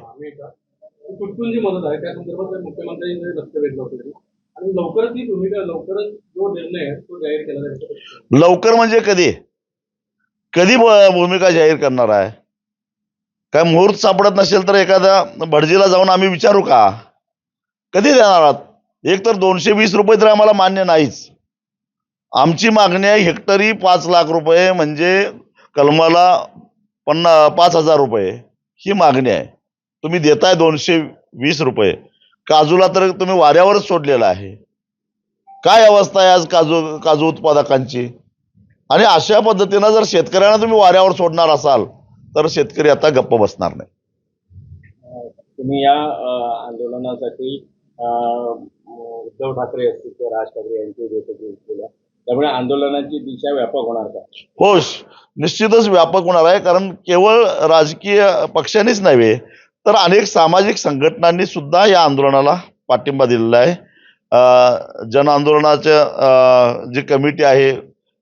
कुठून जी मदत आहे त्या संदर्भात मुख्यमंत्र्यांनी लक्ष वेधलं होतं आणि लवकरच ही भूमिका लवकरच जो निर्णय आहे तो जाहीर केला जाईल. लवकर म्हणजे कधी कधी भूमिका जाहीर करणार आहे? काय मुहूर्त सापडत नसेल तर एखाद्या भटजीला जाऊन आम्ही विचारू का? कधी देणार आहात? एक तर 220 रुपये तर आम्हाला मान्य नाहीच. आमची मागणी आहे हेक्टरी 5 लाख रुपये, म्हणजे कलमाला 5,000 रुपये ही मागणी आहे. तुम्ही देताय 220 रुपये. काजूला तर तुम्ही वाऱ्यावरच सोडलेला आहे. काय अवस्था आहे आज काजू उत्पादकांची? आणि अशा पद्धतीनं जर शेतकऱ्यांना तुम्ही वाऱ्यावर सोडणार असाल तर शेतकरी आता गप्प बसणार नाही. तुम्ही या आंदोलनासाठी उद्धव ठाकरे असतील किंवा राज ठाकरे यांची बैठक केल्या, त्यामुळे आंदोलनाची दिशा व्यापक होणार का? हो, निश्चितच व्यापक होणार आहे. कारण केवळ राजकीय पक्षांनीच नव्हे तर अनेक सामाजिक संघटनांनी सुद्धा या आंदोलनाला पाठिंबा दिलेला आहे. जन आंदोलनाच्या जी कमिटी आहे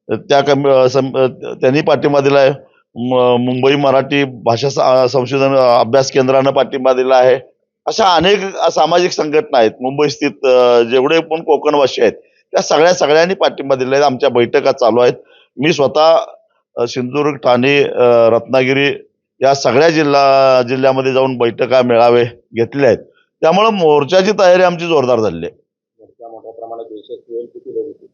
त्यांनी पाठिंबा दिला आहे. मुंबई मराठी भाषा संशोधन अभ्यास केंद्रानं पाठिंबा दिला आहे. अशा अनेक सामाजिक संघटना आहेत. मुंबई स्थित जेवढे पण कोकणवासी आहेत त्या सगळ्यांनी पाठिंबा दिला आहे. आमच्या बैठका चालू आहेत. मी स्वतः सिंधुदुर्ग, ठाणे, रत्नागिरी या सगळ्या जिल्ह्यामध्ये जाऊन बैठका मेळावे घेतले आहेत. त्यामुळे मोर्चाची तयारी आमची जोरदार झालेली आहे. मोठ्या प्रमाणात यशस्वी होईल, किती लोक येतील?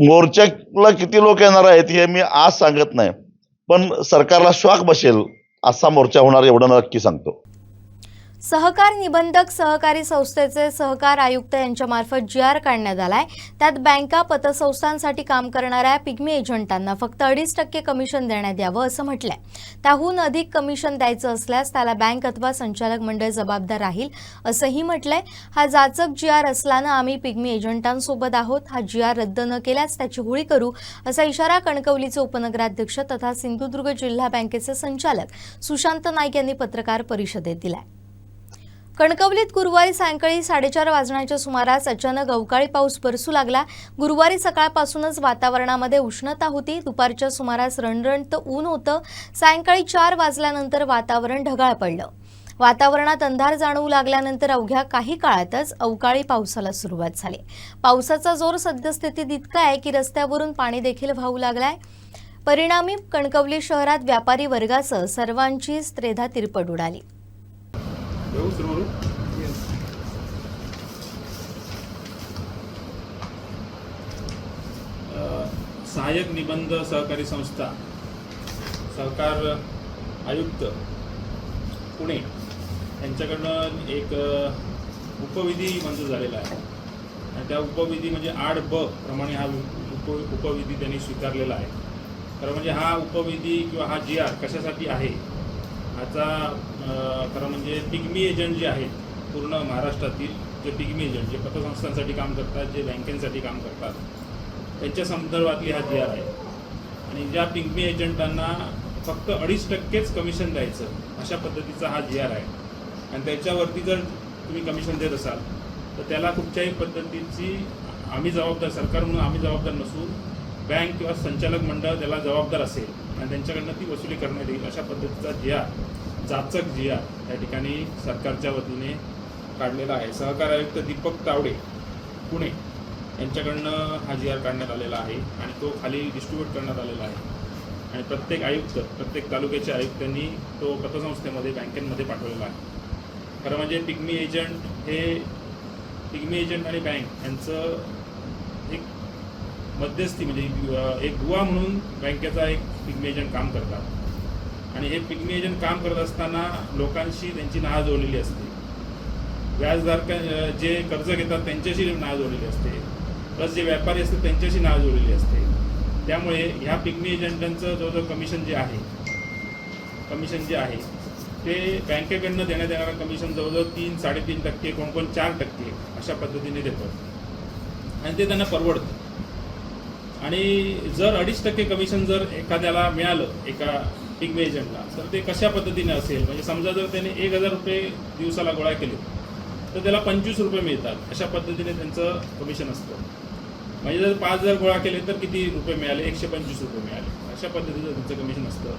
मोर्चाला किती लोक येणार आहेत हे मी आज सांगत नाही, पण सरकारला शॉक बसेल असा मोर्चा होणार एवढं नक्की सांगतो. सहकार निबंधक सहकारी संस्थेचे सहकार आयुक्त यांच्यामार्फत GR काढण्यात आलाय. त्यात बँका, पतसंस्थांसाठी काम करणाऱ्या पिग्मी एजंटांना फक्त 2.5% कमिशन देण्यात यावं असं म्हटलंय. त्याहून अधिक कमिशन द्यायचं असल्यास त्याला बँक अथवा संचालक मंडळ जबाबदार राहील असंही म्हटलंय. हा जाचक GR असल्यानं आम्ही पिग्मी एजंटांसोबत आहोत. हा GR रद्द न केल्यास त्याची होळी करू असा इशारा कणकवलीचे उपनगराध्यक्ष तथा सिंधुदुर्ग जिल्हा बँकेचे संचालक सुशांत नाईक यांनी पत्रकार परिषदेत दिलाय. कणकवलीत गुरुवारी सायंकाळी 4:30 वाजण्याच्या सुमारास अचानक अवकाळी पाऊस बरसू लागला. गुरुवारी सकाळपासूनच वातावरणामध्ये उष्णता होती. दुपारच्या सुमारास रणरणत ऊन होतं. सायंकाळी 4 वाजल्यानंतर वातावरण ढगाळ पडलं. वातावरणात अंधार जाणवू लागल्यानंतर अवघ्या काही काळातच अवकाळी पावसाला सुरुवात झाली. पावसाचा जोर सद्यस्थितीत इतका आहे की रस्त्यावरून पाणी देखील वाहू लागलाय. परिणामी कणकवली शहरात व्यापारी वर्गासह सर्वांचीच त्रेधा तिरपड उडाली. सहाय्यक निबंध सहकारी संस्था सहकार आयुक्त पुणे यांच्याकडनं एक उपविधी मंजूर झालेला आहे आणि त्या उपविधी म्हणजे 8B प्रमाणे हा उपविधी त्यांनी स्वीकारलेला आहे. खरं म्हणजे हा उपविधी किंवा हा GR कशासाठी आहे ह्याचा खरं म्हणजे पिग्मी एजंट जे आहेत पूर्ण महाराष्ट्रातील जे पिग्मी एजंट जे पतसंस्थांसाठी काम करतात, जे बँकेसाठी काम करतात, त्यांच्या संदर्भातली हा GR आहे. आणि ज्या पिग्मी एजंटांना फक्त 2.5%च कमिशन द्यायचं अशा पद्धतीचा हा GR आहे. आणि त्याच्यावरती जर तुम्ही कमिशन देत असाल तर त्याला कुठच्याही पद्धतीची आम्ही जबाबदार, सरकार म्हणून आम्ही जबाबदार नसून बँक किंवा संचालक मंडळ त्याला जबाबदार असेल आणि त्यांच्याकडनं ती वसुली करण्यात येईल अशा पद्धतीचा GR, जाचक GR या ठिकाणी सरकारच्या वतीने काढलेला आहे. सहकार आयुक्त दीपक तावडे पुणे यांच्याकडनं हा GR काढण्यात आलेला आहे आणि तो खाली डिस्ट्रीब्यूट करण्यात आलेला आहे. आणि प्रत्येक आयुक्त, प्रत्येक तालुक्याच्या आयुक्तांनी तो पतसंस्थेमध्ये, बँकेमध्ये पाठवलेला आहे. खरं म्हणजे पिग्मी एजंट आणि बँक यांचं एक मध्यस्थी म्हणजे एक दुवा म्हणून बँकेचा एक पिग्मी एजंट काम करतात आणि हे पिग्मी एजंट काम करत असताना लोकांशी त्यांची नाळ जोडलेली असते. व्याजदार जे कर्ज घेतात त्यांच्याशी नाळ जोडलेली असते, प्लस जे व्यापारी असतात त्यांच्याशी नाळ जोडलेली असते. त्यामुळे ह्या पिग्मी एजंटांचं जवळजवळ कमिशन जे आहे ते बँकेकडनं देण्यात येणारं कमिशन जवळजवळ 3-3.5%, कोण 4% अशा पद्धतीने देतात आणि ते त्यांना परवडतं. आणि जर 2.5% कमिशन जर एखाद्याला मिळालं एका पिग्मी एजंटला, तर ते कशा पद्धतीने असेल, म्हणजे समजा जर त्याने 1,000 रुपये दिवसाला गोळा केले तर त्याला 25 रुपये मिळतात. अशा पद्धतीने त्यांचं कमिशन असतं. म्हणजे जर 5,000 गोळा केले तर किती रुपये मिळाले? 125 रुपये मिळाले. अशा पद्धतीचं त्यांचं कमिशन असतं.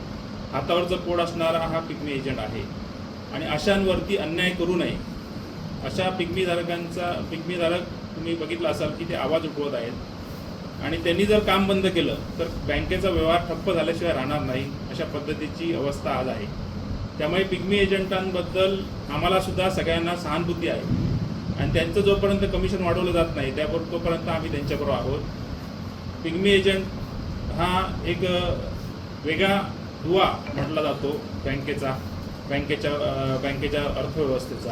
हातावरचं पोट असणारा हा पिग्मी एजंट आहे आणि अशांवरती अन्याय करू नये. अशा पिग्मीधारक तुम्ही बघितलं असाल की ते आवाज उठवत आहेत आणि त्यांनी जर काम बंद केलं तर बँकेचा व्यवहार ठप्प झाल्याशिवाय राहणार नाही. अशा पद्धतीची अवस्था आज आहे. त्यामुळे पिग्मी एजंटांबद्दल आम्हाला सुद्धा सगळ्यांना सहानुभूती आहे आणि त्यांचं जोपर्यंत कमिशन वाढवलं जात नाही तोपर्यंत आम्ही त्यांच्याबरोबर आहोत. पिग्मी एजंट हा एक वेगळा दुवा म्हटला जातो बँकेच्या अर्थव्यवस्थेचा.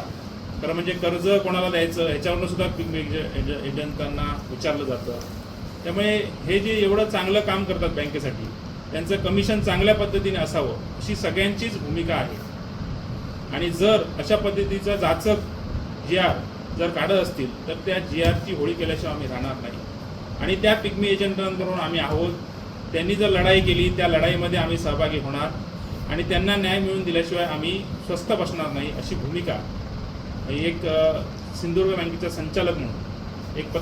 खरं म्हणजे कर्ज कोणाला द्यायचं ह्याच्यावरनं सुद्धा पिग्मी एजंटांना विचारलं जातं. त्यामुळे हे जे एवढं चांगलं काम करतात बँकेसाठी, त्यांचं कमिशन चांगल्या पद्धतीने असावं अशी सगळ्यांचीच भूमिका आहे. आणि जर अशा पद्धतीचा जाचक GR जर काढत असतील तर त्या GRची होळी केल्याशिवाय आम्ही राहणार नाही. आणि त्या पिग्मी एजंटांकडून आम्ही आहोत. त्यांनी जर लढाई केली त्या लढाईमध्ये आम्ही सहभागी होणार आणि त्यांना न्याय मिळवून दिल्याशिवाय आम्ही स्वस्थ बसणार नाही अशी भूमिका एक सिंधुदुर्ग बँकेचा संचालक म्हणून, एक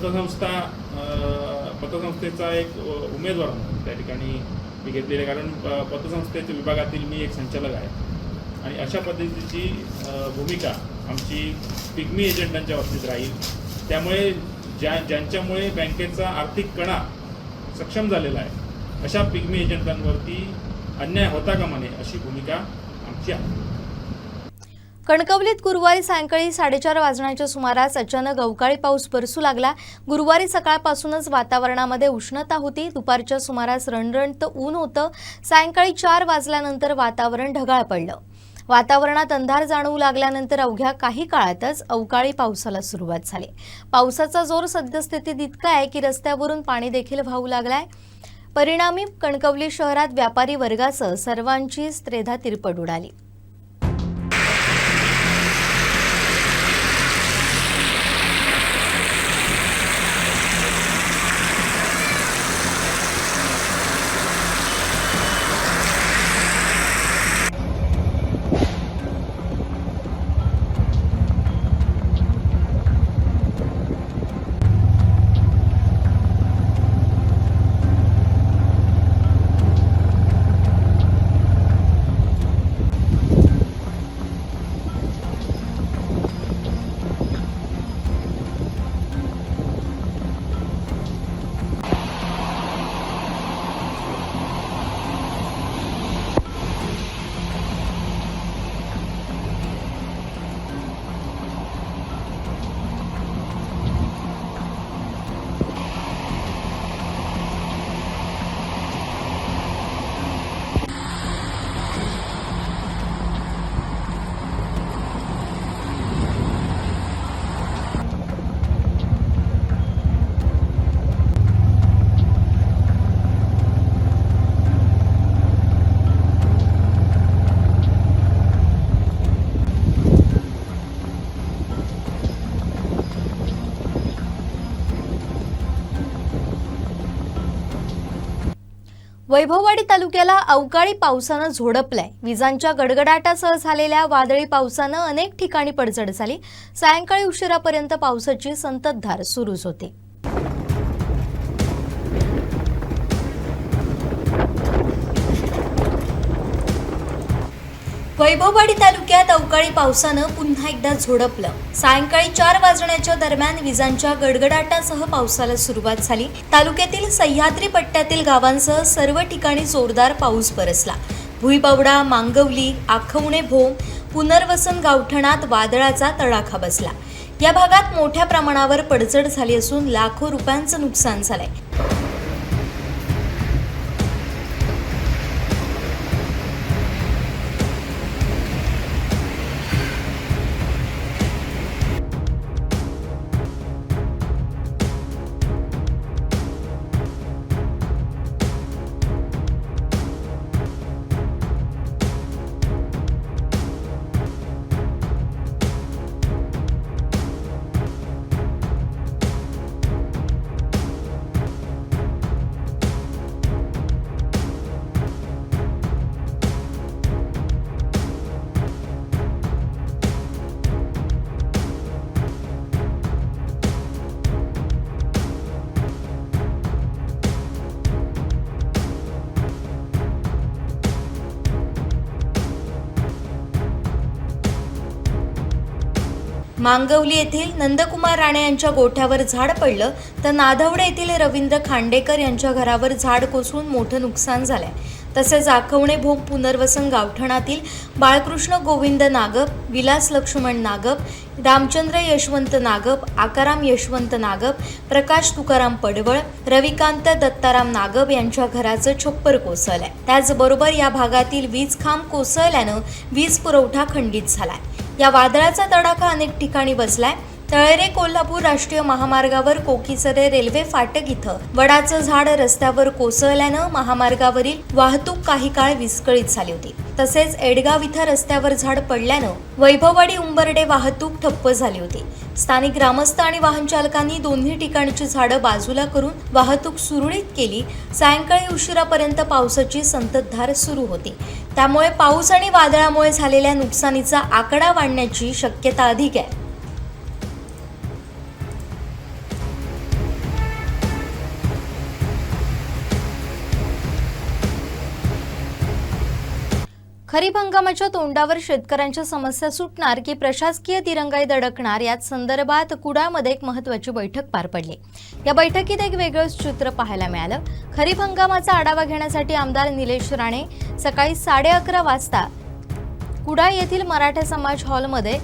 पतसंस्थेचा एक उमेदवार म्हणून त्या ठिकाणी मी घेतलेले. कारण पतसंस्थेच्या विभागातील मी एक संचालक आहे आणि अशा पद्धतीची भूमिका आमची पिग्मी एजंटांच्या बाबतीत राहील. त्यामुळे ज्यांच्यामुळे बँकेचा आर्थिक कणा सक्षम झालेला आहे अशा पिग्मी एजंटांवरती अन्याय होता कामा नये अशी भूमिका आमची आहे. कणकवलीत गुरुवारी सायंकाळी 4:30 वाजण्याच्या सुमारास अचानक अवकाळी पाऊस बरसू लागला. गुरुवारी सकाळपासूनच वातावरणामध्ये उष्णता होती. दुपारच्या सुमारास रणरणत ऊन होतं. सायंकाळी 4 वाजल्यानंतर वातावरण ढगाळ पडलं. वातावरणात अंधार जाणवू लागल्यानंतर अवघ्या काही काळातच अवकाळी पावसाला सुरुवात झाली. पावसाचा जोर सद्यस्थितीत इतका आहे की रस्त्यावरून पाणी देखील वाहू लागलाय. परिणामी कणकवली शहरात व्यापारी वर्गासह सर्वांचीच त्रेधा तिरपड उडाली. वैभववाडी तालुक्याला अवकाळी पावसानं झोडपलंय. विजांच्या गडगडाटासह झालेल्या वादळी पावसानं अनेक ठिकाणी पडझड झाली. सायंकाळी उशिरापर्यंत पावसाची संततधार सुरूच होती. वैभववाडी तालुक्यात अवकाळी पावसानं पुन्हा एकदा झोडपलं. सायंकाळी 4 वाजण्याच्या दरम्यान विजांच्या गडगडाटासह पावसाला सुरुवात झाली. तालुक्यातील सह्याद्री पट्ट्यातील गावांसह सर्व ठिकाणी जोरदार पाऊस बरसला. भुईबावडा, मांगवली, आखवणे भोम, पुनर्वसन गावठणात वादळाचा तडाखा बसला. या भागात मोठ्या प्रमाणावर पडझड झाली असून लाखो रुपयांचं नुकसान झालंय. मांगवली येथील नंदकुमार राणे यांच्या गोठ्यावर झाड पडलं तर नादवडे येथील रवींद्र खांडेकर यांच्या घरावर झाड कोसळून मोठं नुकसान झालंय। तसेच आखवणे भोग पुनर्वसन गावठाणातील बाळकृष्ण गोविंद नागप, विलास लक्ष्मण नागप, रामचंद्र यशवंत नागप, आकाराम यशवंत नागप, प्रकाश तुकाराम पडवळ, रविकांत दत्ताराम नागप यांच्या घराचं छप्पर कोसळलंय। त्याचबरोबर या भागातील वीज खांब कोसळल्यानं वीज पुरवठा खंडित झालाय। या वादळाचा तडाखा अनेक ठिकाणी बसलाय। तळेरे कोल्हापूर राष्ट्रीय महामार्गावर कोकीसरे रेल्वे फाटक इथं वडाचं झाड रस्त्यावर कोसळल्यानं महामार्गावरील वाहतूक काही काळ विस्कळीत झाली होती। तसेच एडगाव इथं रस्त्यावर झाड पडल्यानं वैभववाडी उंबर्डे वाहतूक ठप्प झाली होती। स्थानिक ग्रामस्थ आणि वाहन चालकांनी दोन्ही ठिकाणची झाडं बाजूला करून वाहतूक सुरळीत केली। सायंकाळी उशिरापर्यंत पावसाची संततधार सुरू होती, त्यामुळे पाऊस आणि वादळामुळे झालेल्या नुकसानीचा आकडा वाढण्याची शक्यता अधिक आहे। खरीप हंगामाच्या तोंडावर शेतकऱ्यांच्या समस्या सुटणार की प्रशासकीय दिरंगाई दडकणार, याच संदर्भात कुडाळमध्ये एक महत्त्वाची बैठक पार पडली। या बैठकीत एक वेगळंच चित्र पाहायला मिळालं। खरीप हंगामाचा आढावा घेण्यासाठी आमदार निलेश राणे सकाळी 11:30 वाजता कुडाळ येथील मराठा समाज हॉलमध्ये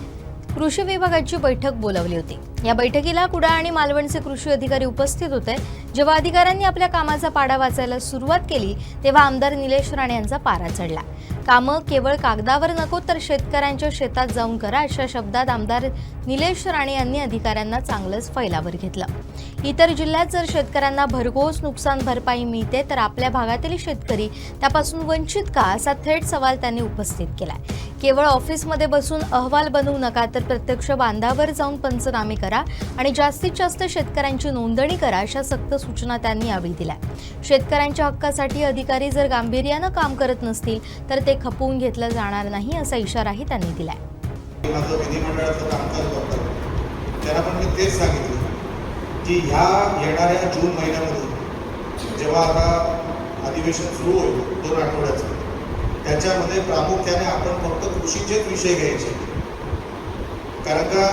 कृषी विभागाची बैठक बोलावली होती। या बैठकीला कुडाळ आणि मालवणचे कृषी अधिकारी उपस्थित होते। जेव्हा अधिकाऱ्यांनी आपल्या कामाचा पाढा वाचायला सुरुवात केली तेव्हा आमदार निलेश राणे यांचा पारा चढला। कामं केवळ कागदावर नको तर शेतकऱ्यांच्या शेतात जाऊन करा, अशा शब्दात आमदार निलेश राणे यांनी अधिकाऱ्यांना चांगलंच फैलावर घेतलं। इतर जिल्ह्यात जर शेतकऱ्यांना भरघोस नुकसान भरपाई मिळते तर आपल्या भागातील शेतकरी त्यापासून वंचित का, असा थेट सवाल त्यांनी उपस्थित केलाय। केवळ ऑफिसमध्ये बसून अहवाल बनवू नका तर प्रत्यक्ष बांधावर जाऊन पंचनामे करा आणि जास्तीत जास्त शेतकऱ्यांची नोंदणी करा, अशा सक्त सूचना त्यांनी यावेळी दिल्या। शेतकऱ्यांच्या हक्कासाठी अधिकारी जर गांभीर्यानं काम करत नसतील तर ते खपवून घेतलं जाणार नाही, असा इशाराही त्यांनी दिलाय। माझं विधिमंडळाचं कामकाज बघतो त्याला पण मी तेच सांगितलं की ह्या येणाऱ्या जून महिन्यामध्ये जेव्हा आता अधिवेशन सुरू होईल 2 आठवड्याचं, त्याच्यामध्ये प्रामुख्याने आपण फक्त कृषीचेच विषय घ्यायचे। कारण का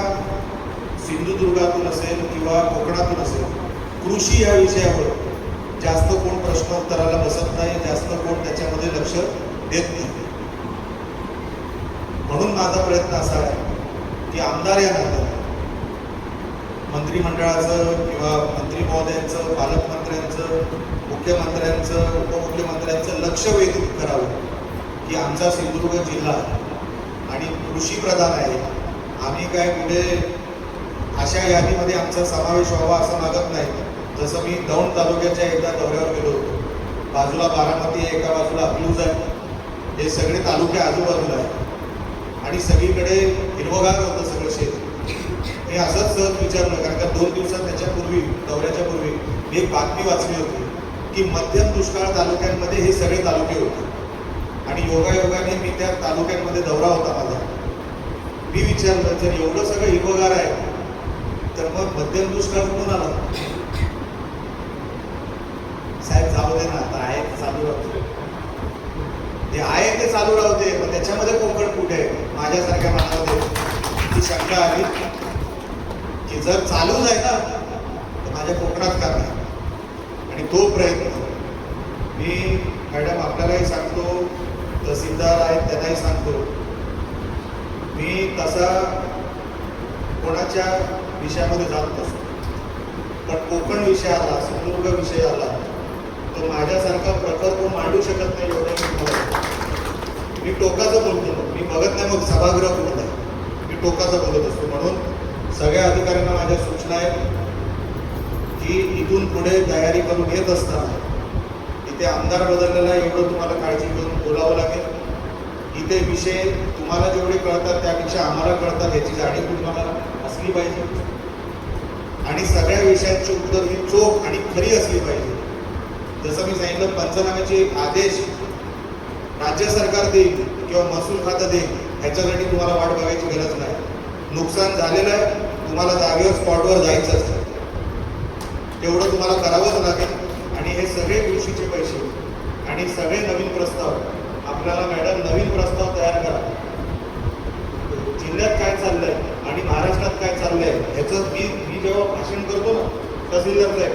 सिंधुदुर्गातून असेल किंवा कोकणातून असेल, कृषी या विषयावर जास्त कोण प्रश्न उत्तराला बसत नाही, जास्त कोण त्याच्यामध्ये लक्ष देत नाही। म्हणून माझा प्रयत्न असा आहे की आमदार या नात्याने मंत्रिमंडळाचं किंवा मंत्री महोदयांचं, पालकमंत्र्यांचं, मुख्यमंत्र्यांचं, उपमुख्यमंत्र्यांचं लक्ष वेधून करावं की आमचा सिंधुदुर्ग जिल्हा आणि कृषी प्रधान आहे। आम्ही काय कुठे अशा यादीमध्ये आमचा समावेश व्हावा असं मागत नाही। जसं मी दौंड तालुक्याच्या एकदा दौऱ्यावर गेलो होतो, बाजूला बारामती आहे, एका बाजूला अकलूज आहे, हे सगळे तालुके आजूबाजूला आहे आणि सगळीकडे हिरवगार होतं सगळं शेत। मी असंच सहज विचारलं, कारण का 2 दिवसात त्याच्यापूर्वी दौऱ्याच्या पूर्वी मी एक बातमी वाचली होती की मध्यम दुष्काळ तालुक्यांमध्ये हे सगळे तालुके होते आणि योगायोगाने मी त्या तालुक्यांमध्ये दौरा होता माझा। मी विचारलं जर एवढं सगळं हिरवगार आहे तर मग मध्यम दुष्काळ कुठून आला? साहेब जाऊ दे ना, आता आहे ते चालू राहते, जे आहे ते चालू राहते, पण त्याच्यामध्ये कोकण कुठे आहे? माझ्यासारख्या मानवामध्ये ती शंका आली की जर चालूच आहे ना तर माझ्या कोकणात का नाही? आणि तो प्रयत्न मी मॅडम आपल्यालाही सांगतो, तहसीलदार आहेत त्यांनाही सांगतो, मी तसा कोणाच्या विषयामध्ये जात नसतो, पण कोकण विषय आला, सिंधुदुर्ग विषय आला तो माझ्यासारखा प्रकल्प मांडू शकत नाही एवढं मी टोकाचं बोलतो। मी बघत नाही मग सभागृह कुठं आहे, मी टोकाचं बोलत असतो। म्हणून सगळ्या अधिकाऱ्यांना माझ्या सूचना आहेत की इथून पुढे तयारी करून येत असताना इथे आमदार बदललेला एवढं तुम्हाला काळजी घेऊन बोलावं लागेल। इथे विषय तुम्हाला जेवढे कळतात त्यापेक्षा आम्हाला कळतात याची जाणीव तुम्हाला असली पाहिजे आणि सगळ्या विषयांची उत्तर ही चोख आणि खरी असली पाहिजे। जसं मी सांगितलं, पंचनाम्याचे आदेश राज्य सरकार देईल किंवा महसूल खातं देईल, ह्याच्यासाठी तुम्हाला वाट बघायची गरज नाही। नुकसान झालेलं आहे, तुम्हाला जागेवर स्पॉटवर जायचं असतं, तेवढं तुम्हाला करावंच लागेल। आणि हे सगळे कृषीचे पैसे आणि सगळे नवीन प्रस्ताव आपल्याला मॅडम नवीन प्रस्ताव तयार करा, जिल्ह्यात काय चाललंय आणि महाराष्ट्रात तहसीलदार साहेब,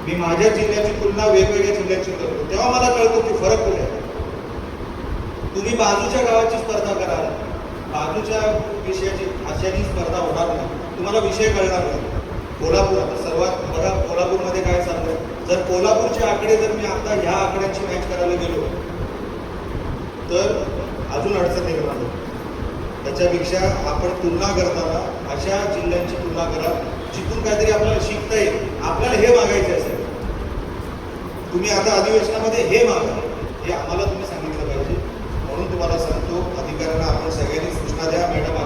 मी माझ्या जिल्ह्याची तुलना वेगवेगळ्या जिल्ह्याची करतो, तेव्हा मला कळतो की फरक कुठे आहे. तुम्ही बाजूच्या गावाची स्पर्धा कराल, बाजूच्या विषयाची भाषांनी स्पर्धा होणार नाही, तुम्हाला विषय कळणार नाही. कोल्हापूर, आता सर्वात बघा कोल्हापूरमध्ये काय चाललंय. जर कोल्हापूरचे आकडे जर मी आता ह्या आकड्यांची मॅच करायला गेलो तर अजून अडचण निर्माण होईल. त्याच्यापेक्षा आपण तुलना करताना अशा जिल्ह्यांची तुलना करा जिथून काहीतरी आपल्याला शिकता येईल. आपल्याला हे मागायचे असेल, तुम्ही आता अधिवेशनामध्ये हे मागा, हे आम्हाला तुम्ही सांगितलं पाहिजे. म्हणून तुम्हाला सांगतो, अधिकाऱ्यांना आपण सगळ्यांनी सूचना द्या. मॅडम,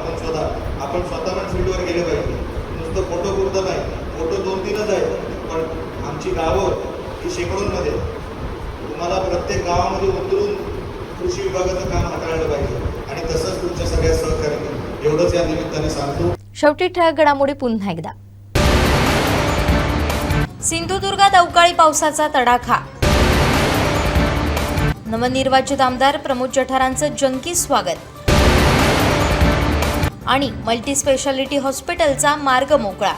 आपण स्वतः पण फील्डवर गेले पाहिजे. नुसतं फोटो पुरतं नाही, फोटो 2-3च आहे, पण आमची गावं ही शेकडोंमध्ये, तुम्हाला प्रत्येक गावामध्ये उतरून कृषी विभागाचं काम हाताळलं पाहिजे आणि तसंच तुमच्या सगळ्या सहकार्याने. एवढंच या निमित्ताने सांगतो. शेवटी ठळक घडामोडी पुन्हा एकदा. सिंधुदुर्गात अवकाळी पावसाचा तडाखा. नवनिर्वाचित आमदार प्रमोद जठारांचं जंकी स्वागत आणि मल्टी स्पेशालिटी हॉस्पिटलचा मार्ग मोकळा.